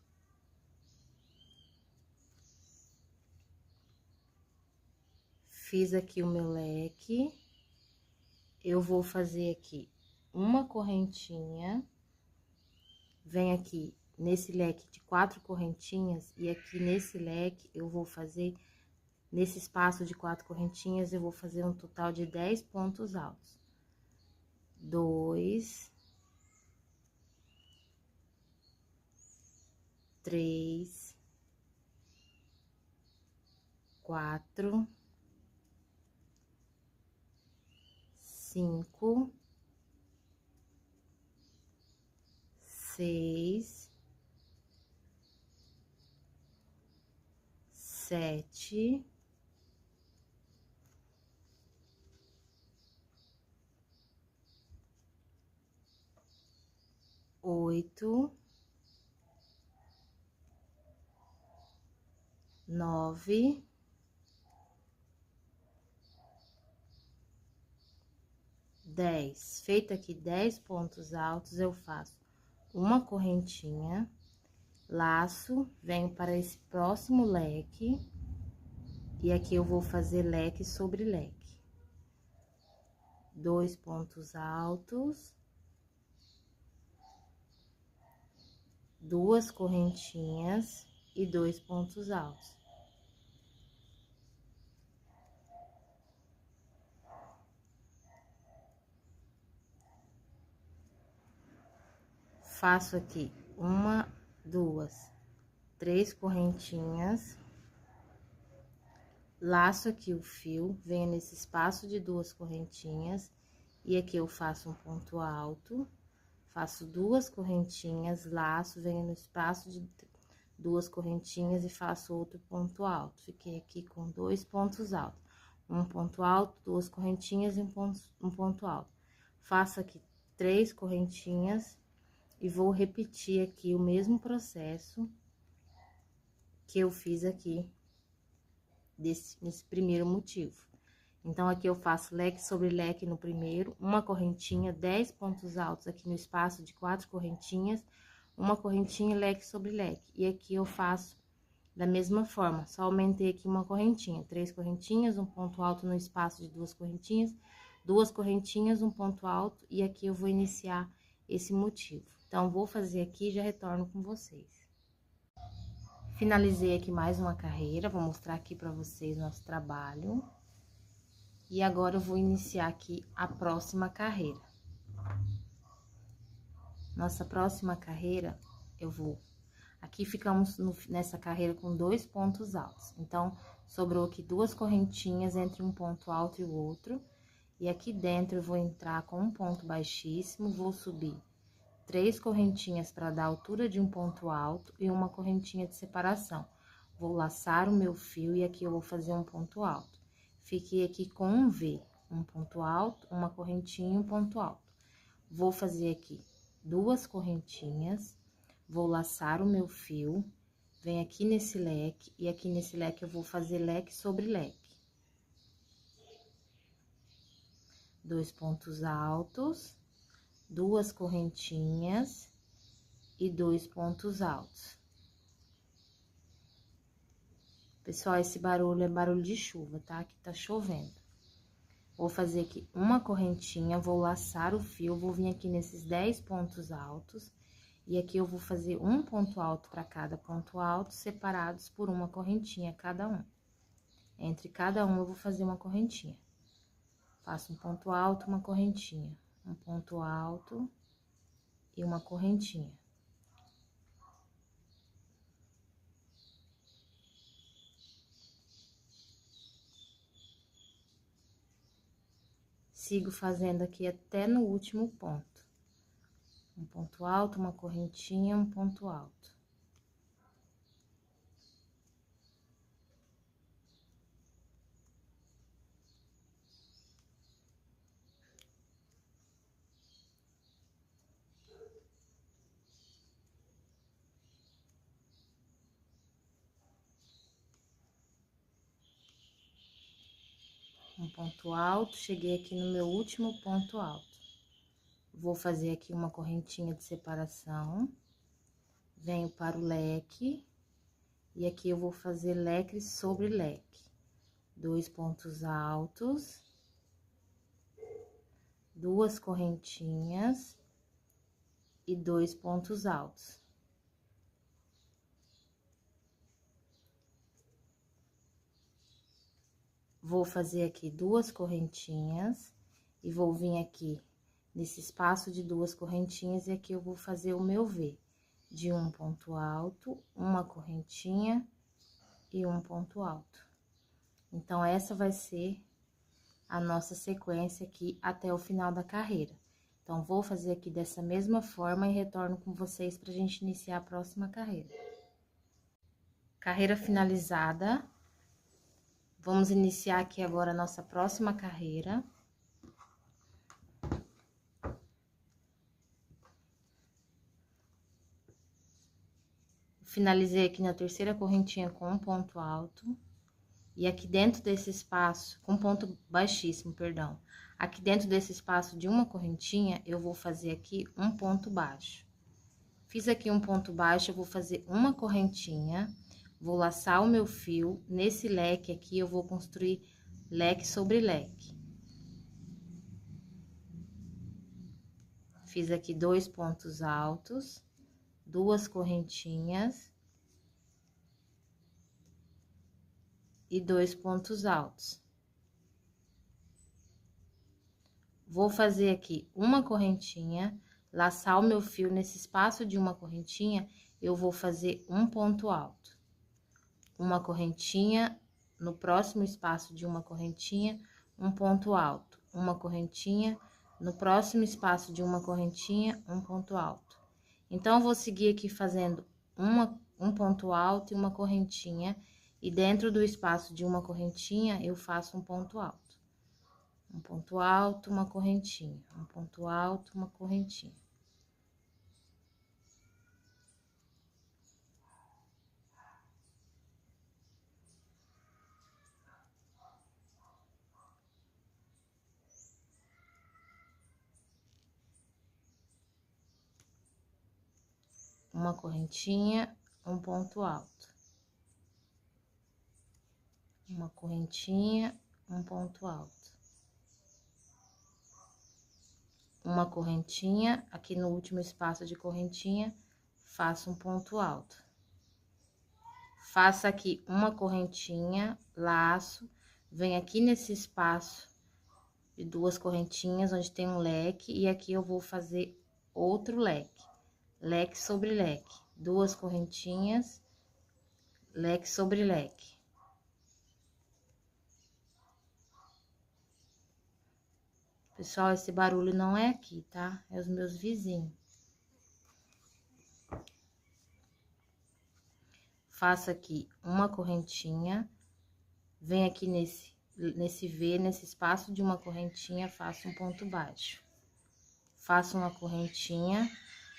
Fiz aqui o meu leque, eu vou fazer aqui uma correntinha, venho aqui nesse leque de 4 correntinhas, e aqui nesse leque eu vou fazer, nesse espaço de 4 correntinhas, eu vou fazer um total de 10 pontos altos. 2, 3, 4, 5, 6, 7, 8, 9, 10. Feito aqui 10 pontos altos, eu faço uma correntinha, laço, venho para esse próximo leque, e aqui eu vou fazer leque sobre leque. 2 pontos altos, 2 correntinhas e 2 pontos altos. Faço aqui 1, 2, 3 correntinhas, laço aqui o fio, venho nesse espaço de 2 correntinhas, e aqui eu faço um ponto alto, faço 2 correntinhas, laço, venho no espaço de 2 correntinhas e faço outro ponto alto. Fiquei aqui com 2 pontos altos, um ponto alto, 2 correntinhas e um ponto alto. Faço aqui 3 correntinhas e vou repetir aqui o mesmo processo que eu fiz aqui nesse primeiro motivo. Então, aqui eu faço leque sobre leque no primeiro, uma correntinha, 10 pontos altos aqui no espaço de 4 correntinhas, uma correntinha, leque sobre leque. E aqui eu faço da mesma forma, só aumentei aqui uma correntinha, 3 correntinhas, um ponto alto no espaço de 2 correntinhas, 2 correntinhas, um ponto alto, e aqui eu vou iniciar esse motivo. Então, vou fazer aqui e já retorno com vocês. Finalizei aqui mais uma carreira, vou mostrar aqui pra vocês nosso trabalho. E agora, eu vou iniciar aqui a próxima carreira. Nossa próxima carreira, eu vou... Aqui ficamos nessa carreira com 2 pontos altos. Então, sobrou aqui 2 correntinhas entre um ponto alto e o outro. E aqui dentro, eu vou entrar com um ponto baixíssimo, vou subir 3 correntinhas para dar a altura de um ponto alto e uma correntinha de separação. Vou laçar o meu fio e aqui eu vou fazer um ponto alto. Fiquei aqui com um V, um ponto alto, uma correntinha e um ponto alto. Vou fazer aqui 2 correntinhas, vou laçar o meu fio, venho aqui nesse leque, e aqui nesse leque eu vou fazer leque sobre leque. 2 pontos altos, 2 correntinhas e 2 pontos altos. Pessoal, esse barulho é barulho de chuva, tá? Que tá chovendo. Vou fazer aqui uma correntinha, vou laçar o fio, vou vir aqui nesses 10 pontos altos, e aqui eu vou fazer um ponto alto para cada ponto alto, separados por uma correntinha cada um. Entre cada um eu vou fazer uma correntinha. Faço um ponto alto, uma correntinha, um ponto alto e uma correntinha. Sigo fazendo aqui até no último ponto. Um ponto alto, uma correntinha, um ponto alto. Um ponto alto, cheguei aqui no meu último ponto alto. Vou fazer aqui uma correntinha de separação, venho para o leque, e aqui eu vou fazer leque sobre leque. 2 pontos altos, 2 correntinhas e 2 pontos altos. Vou fazer aqui 2 correntinhas e vou vir aqui nesse espaço de 2 correntinhas, e aqui eu vou fazer o meu V de um ponto alto, uma correntinha e um ponto alto. Então, essa vai ser a nossa sequência aqui até o final da carreira. Então, vou fazer aqui dessa mesma forma e retorno com vocês pra gente iniciar a próxima carreira. Carreira finalizada. Vamos iniciar aqui agora a nossa próxima carreira. Finalizei aqui na terceira correntinha com um ponto alto. E aqui dentro desse espaço, com ponto baixíssimo, perdão. Aqui dentro desse espaço de uma correntinha, eu vou fazer aqui um ponto baixo. Fiz aqui um ponto baixo, eu vou fazer uma correntinha, vou laçar o meu fio. Nesse leque aqui, eu vou construir leque sobre leque. Fiz aqui 2 pontos altos, 2 correntinhas e 2 pontos altos. Vou fazer aqui uma correntinha, laçar o meu fio nesse espaço de uma correntinha eu vou fazer um ponto alto. Uma correntinha, no próximo espaço de uma correntinha, um ponto alto. Uma correntinha, no próximo espaço de uma correntinha, um ponto alto. Então, eu vou seguir aqui fazendo um ponto alto e uma correntinha, e dentro do espaço de uma correntinha, eu faço um ponto alto. Um ponto alto, uma correntinha, um ponto alto, uma correntinha. Uma correntinha, um ponto alto. Uma correntinha, um ponto alto. Uma correntinha, aqui no último espaço de correntinha, faço um ponto alto. Faço aqui uma correntinha, laço, venho aqui nesse espaço de duas correntinhas, onde tem um leque, e aqui eu vou fazer outro leque. Leque sobre leque, duas correntinhas, leque sobre leque. Pessoal, esse barulho não é aqui, tá? É os meus vizinhos. Faço aqui uma correntinha, venho aqui nesse V, nesse espaço de uma correntinha, faço um ponto baixo. Faço uma correntinha,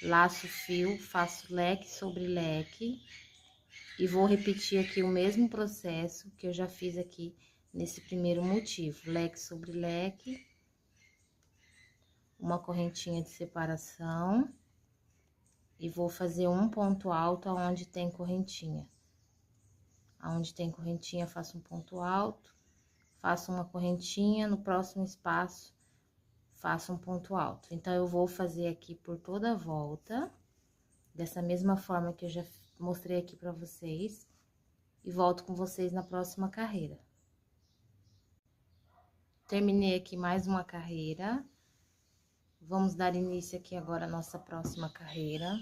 laço o fio, faço leque sobre leque, e vou repetir aqui o mesmo processo que eu já fiz aqui nesse primeiro motivo. Leque sobre leque, uma correntinha de separação, e vou fazer um ponto alto aonde tem correntinha. Aonde tem correntinha, faço um ponto alto, faço uma correntinha, no próximo espaço, faço um ponto alto. Então, eu vou fazer aqui por toda a volta, dessa mesma forma que eu já mostrei aqui pra vocês, e volto com vocês na próxima carreira. Terminei aqui mais uma carreira. Vamos dar início aqui agora à nossa próxima carreira.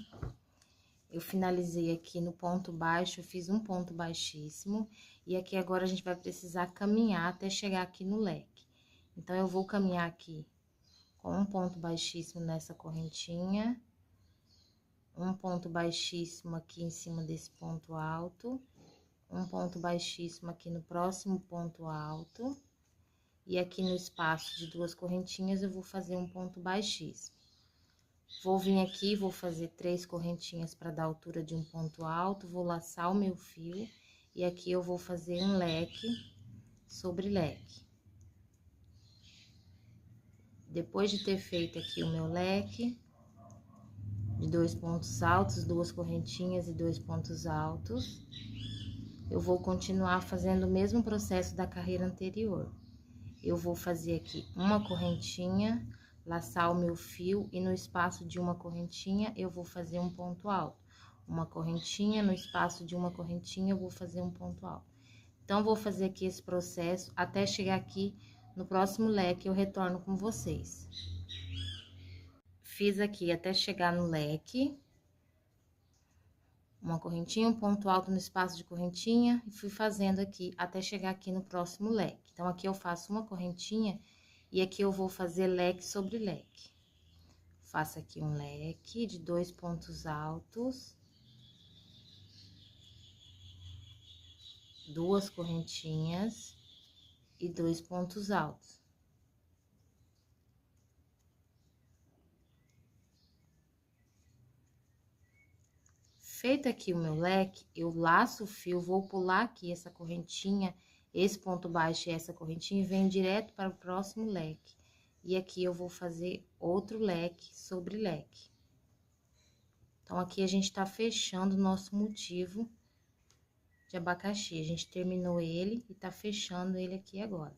Eu finalizei aqui no ponto baixo, eu fiz um ponto baixíssimo, e aqui agora a gente vai precisar caminhar até chegar aqui no leque. Então, eu vou caminhar aqui com um ponto baixíssimo nessa correntinha, um ponto baixíssimo aqui em cima desse ponto alto, um ponto baixíssimo aqui no próximo ponto alto, e aqui no espaço de duas correntinhas eu vou fazer um ponto baixíssimo. Vou vir aqui, vou fazer 3 correntinhas para dar altura de um ponto alto, vou laçar o meu fio, e aqui eu vou fazer um leque sobre leque. Depois de ter feito aqui o meu leque, de 2 pontos altos, 2 correntinhas e 2 pontos altos, eu vou continuar fazendo o mesmo processo da carreira anterior. Eu vou fazer aqui uma correntinha, laçar o meu fio, e no espaço de uma correntinha eu vou fazer um ponto alto. Uma correntinha, no espaço de uma correntinha eu vou fazer um ponto alto. Então, vou fazer aqui esse processo até chegar aqui no próximo leque, eu retorno com vocês. Fiz aqui até chegar no leque, uma correntinha, um ponto alto no espaço de correntinha, e fui fazendo aqui até chegar aqui no próximo leque. Então, aqui eu faço uma correntinha, e aqui eu vou fazer leque sobre leque. Faço aqui um leque de 2 pontos altos, 2 correntinhas e 2 pontos altos. Feito aqui o meu leque, eu laço o fio, vou pular aqui essa correntinha, esse ponto baixo e essa correntinha, e venho direto para o próximo leque. E aqui eu vou fazer outro leque sobre leque. Então, aqui a gente tá fechando o nosso motivo de abacaxi. A gente terminou ele e tá fechando ele aqui agora.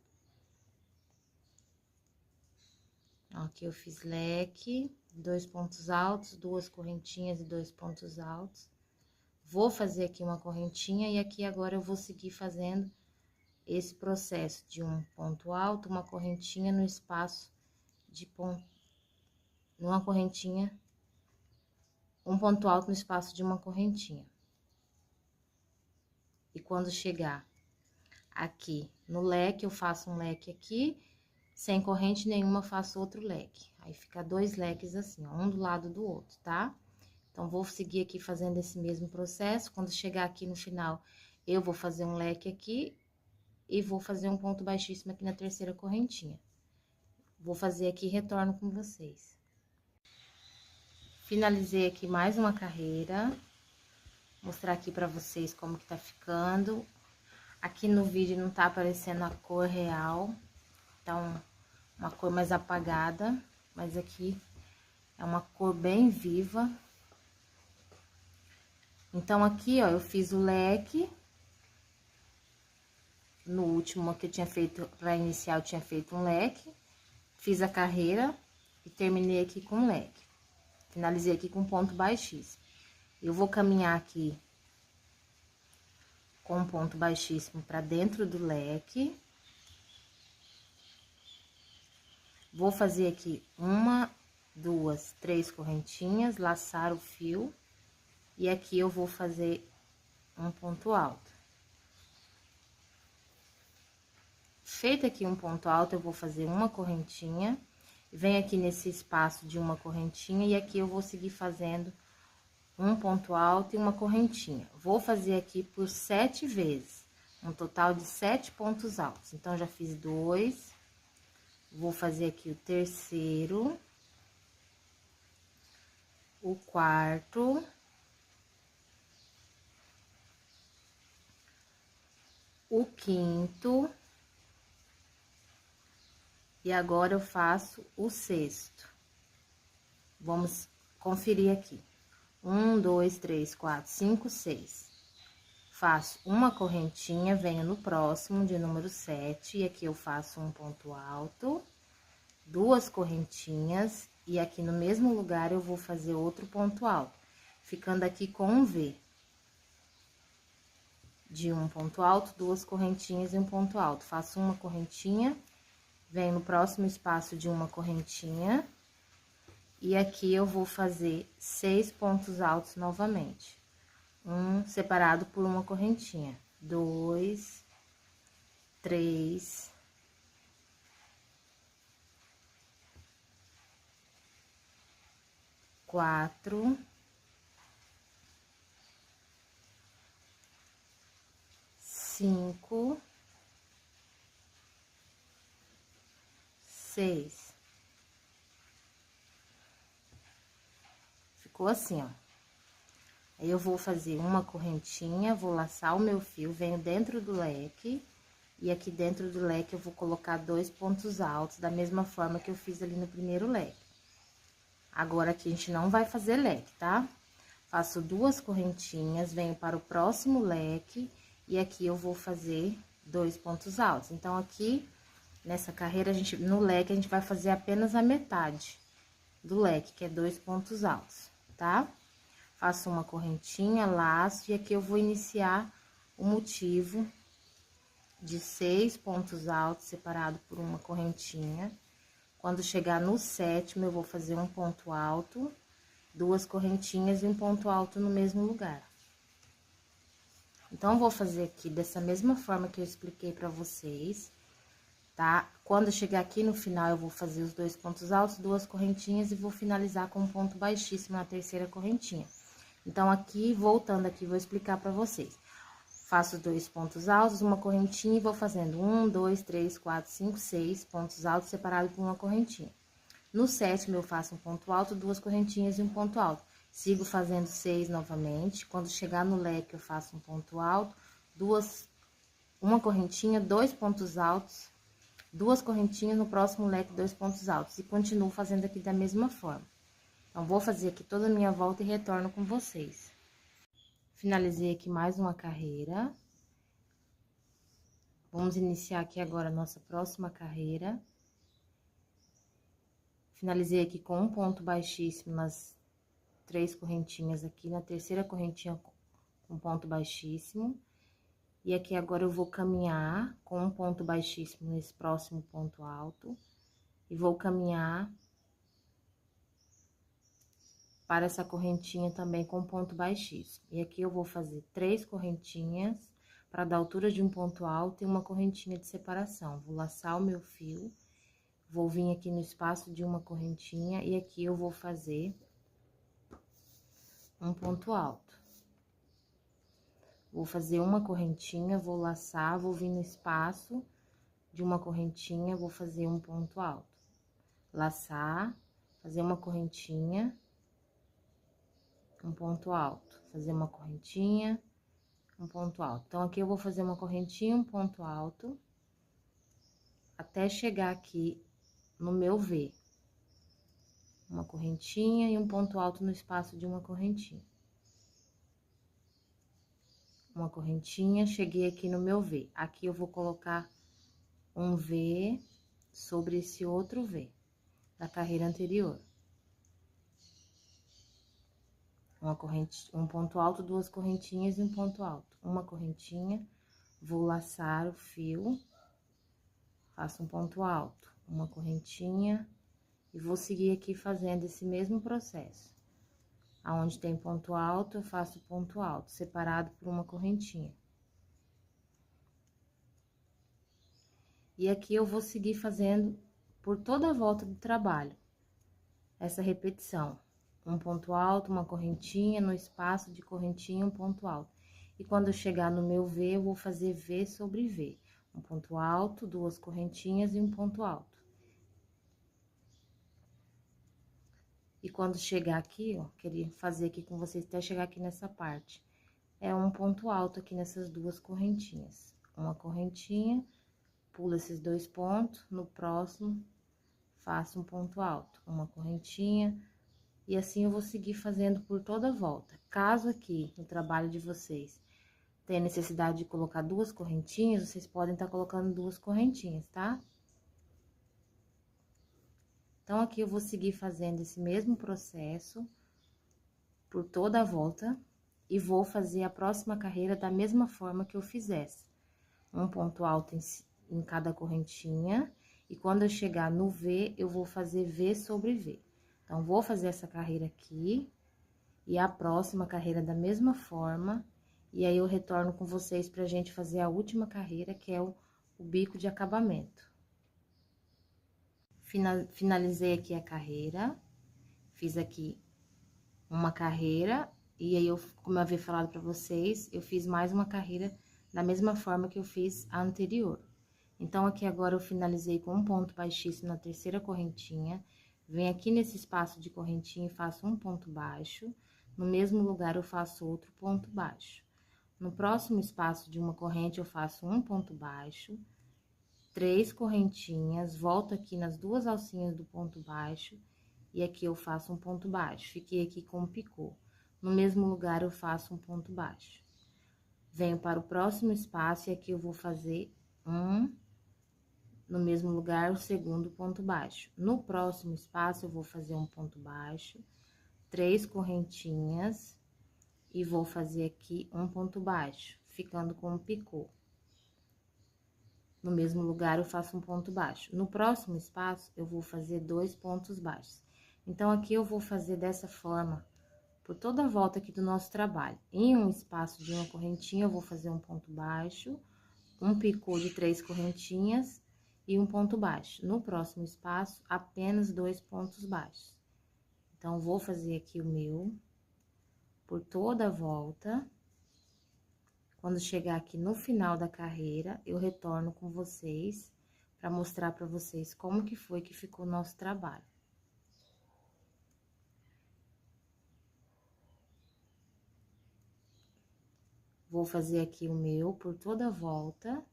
Então, aqui eu fiz leque, 2 pontos altos, 2 correntinhas e 2 pontos altos. Vou fazer aqui uma correntinha, e aqui agora eu vou seguir fazendo esse processo de um ponto alto, uma correntinha no espaço de ponto, numa correntinha, um ponto alto no espaço de uma correntinha. E quando chegar aqui no leque, eu faço um leque aqui, sem corrente nenhuma, faço outro leque. Aí, fica 2 leques assim, ó, um do lado do outro, tá? Então, vou seguir aqui fazendo esse mesmo processo. Quando chegar aqui no final, eu vou fazer um leque aqui e vou fazer um ponto baixíssimo aqui na terceira correntinha. Vou fazer aqui e retorno com vocês. Finalizei aqui mais uma carreira. Mostrar aqui pra vocês como que tá ficando. Aqui no vídeo não tá aparecendo a cor real, então, uma cor mais apagada, mas aqui é uma cor bem viva. Então, aqui, ó, eu fiz o leque. No último que eu tinha feito, pra iniciar, eu tinha feito um leque. Fiz a carreira e terminei aqui com leque. Finalizei aqui com ponto baixíssimo. Eu vou caminhar aqui com um ponto baixíssimo pra dentro do leque. Vou fazer aqui 1, 2, 3 correntinhas, laçar o fio. E aqui eu vou fazer um ponto alto. Feito aqui um ponto alto, eu vou fazer uma correntinha. Venho aqui nesse espaço de uma correntinha e aqui eu vou seguir fazendo um ponto alto e uma correntinha. Vou fazer aqui por 7 vezes, um total de 7 pontos altos. Então, já fiz 2, vou fazer aqui o terceiro, o quarto, o quinto, e agora eu faço o sexto. Vamos conferir aqui. 1, 2, 3, 4, 5, 6. Faço uma correntinha, venho no próximo, de número 7, e aqui eu faço um ponto alto, 2 correntinhas, e aqui no mesmo lugar eu vou fazer outro ponto alto, ficando aqui com um V. De um ponto alto, 2 correntinhas e um ponto alto. Faço uma correntinha, venho no próximo espaço de uma correntinha, e aqui eu vou fazer 6 pontos altos novamente. Um separado por uma correntinha. 2, 3, 4, 5, 6. Ficou assim, ó. Aí, eu vou fazer uma correntinha, vou laçar o meu fio, venho dentro do leque, e aqui dentro do leque eu vou colocar 2 pontos altos, da mesma forma que eu fiz ali no primeiro leque. Agora, aqui a gente não vai fazer leque, tá? Faço 2 correntinhas, venho para o próximo leque, e aqui eu vou fazer 2 pontos altos. Então, aqui, nessa carreira, no leque, a gente vai fazer apenas a metade do leque, que é 2 pontos altos, tá? Faço uma correntinha, laço, e aqui eu vou iniciar o motivo de 6 pontos altos, separado por uma correntinha. Quando chegar no 7º, eu vou fazer um ponto alto, 2 correntinhas e um ponto alto no mesmo lugar. Então, vou fazer aqui dessa mesma forma que eu expliquei pra vocês, tá? Quando chegar aqui no final, eu vou fazer os 2 pontos altos, 2 correntinhas e vou finalizar com um ponto baixíssimo na terceira correntinha. Então, aqui, voltando aqui, vou explicar pra vocês. Faço 2 pontos altos, uma correntinha e vou fazendo 1, 2, 3, 4, 5, 6 pontos altos separados por uma correntinha. No 7º, eu faço um ponto alto, 2 correntinhas e um ponto alto. Sigo fazendo 6 novamente. Quando chegar no leque, eu faço um ponto alto, uma correntinha, 2 pontos altos, 2 correntinhas, no próximo leque, 2 pontos altos. E continuo fazendo aqui da mesma forma. Então, vou fazer aqui toda a minha volta e retorno com vocês. Finalizei aqui mais uma carreira. Vamos iniciar aqui agora a nossa próxima carreira. Finalizei aqui com um ponto baixíssimo nas 3 correntinhas aqui, na terceira correntinha com ponto baixíssimo. E aqui agora eu vou caminhar com um ponto baixíssimo nesse próximo ponto alto. E vou caminhar para essa correntinha também com ponto baixíssimo. E aqui eu vou fazer 3 correntinhas para dar altura de um ponto alto e uma correntinha de separação. Vou laçar o meu fio, vou vir aqui no espaço de uma correntinha e aqui eu vou fazer um ponto alto. Vou fazer uma correntinha, vou laçar, vou vir no espaço de uma correntinha, vou fazer um ponto alto. Laçar, fazer uma correntinha, um ponto alto. Fazer uma correntinha, um ponto alto. Então, aqui eu vou fazer uma correntinha, um ponto alto, até chegar aqui no meu V. Uma correntinha e um ponto alto no espaço de uma correntinha. Uma correntinha, cheguei aqui no meu V. Aqui eu vou colocar um V sobre esse outro V da carreira anterior. Uma corrente, um ponto alto, 2 correntinhas e um ponto alto. Uma correntinha, vou laçar o fio, faço um ponto alto, uma correntinha e vou seguir aqui fazendo esse mesmo processo. Aonde tem ponto alto, eu faço ponto alto, separado por uma correntinha. E aqui eu vou seguir fazendo por toda a volta do trabalho, essa repetição. Um ponto alto, uma correntinha, no espaço de correntinha, um ponto alto. E quando eu chegar no meu V, eu vou fazer V sobre V. Um ponto alto, 2 correntinhas e um ponto alto. E quando chegar aqui, ó, queria fazer aqui com vocês até chegar aqui nessa parte. É um ponto alto aqui nessas 2 correntinhas. Uma correntinha, pulo esses 2 pontos, no próximo, faço um ponto alto. Uma correntinha, e assim eu vou seguir fazendo por toda a volta. Caso aqui, no trabalho de vocês, tenha necessidade de colocar 2 correntinhas, vocês podem estar colocando 2 correntinhas, tá? Então, aqui eu vou seguir fazendo esse mesmo processo por toda a volta e vou fazer a próxima carreira da mesma forma que eu fizesse. Um ponto alto em cada correntinha e quando eu chegar no V, eu vou fazer V sobre V. Então, vou fazer essa carreira aqui e a próxima carreira da mesma forma e aí eu retorno com vocês pra gente fazer a última carreira, que é o bico de acabamento. Finalizei aqui a carreira, fiz aqui uma carreira, e aí como eu havia falado pra vocês, eu fiz mais uma carreira da mesma forma que eu fiz a anterior. Então, aqui agora eu finalizei com um ponto baixíssimo na terceira correntinha, venho aqui nesse espaço de correntinha e faço um ponto baixo, no mesmo lugar eu faço outro ponto baixo. No próximo espaço de uma corrente eu faço um ponto baixo, 3 correntinhas, volto aqui nas 2 alcinhas do ponto baixo, e aqui eu faço um ponto baixo. Fiquei aqui com o picô. No mesmo lugar, eu faço um ponto baixo. Venho para o próximo espaço, e aqui eu vou fazer no mesmo lugar, o segundo ponto baixo. No próximo espaço, eu vou fazer um ponto baixo, 3 correntinhas, e vou fazer aqui um ponto baixo, ficando com o picô. No mesmo lugar, eu faço um ponto baixo. No próximo espaço, eu vou fazer 2 pontos baixos. Então, aqui eu vou fazer dessa forma, por toda a volta aqui do nosso trabalho. Em um espaço de uma correntinha, eu vou fazer um ponto baixo, um picô de 3 correntinhas e um ponto baixo. No próximo espaço, apenas 2 pontos baixos. Então, vou fazer aqui o meu, por toda a volta. Quando chegar aqui no final da carreira, eu retorno com vocês para mostrar para vocês como que foi que ficou o nosso trabalho. Vou fazer aqui o meu por toda a volta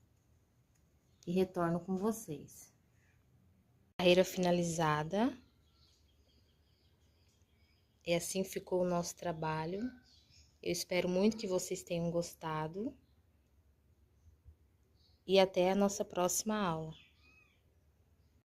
e retorno com vocês. Carreira finalizada. E assim ficou o nosso trabalho. Eu espero muito que vocês tenham gostado. E até a nossa próxima aula.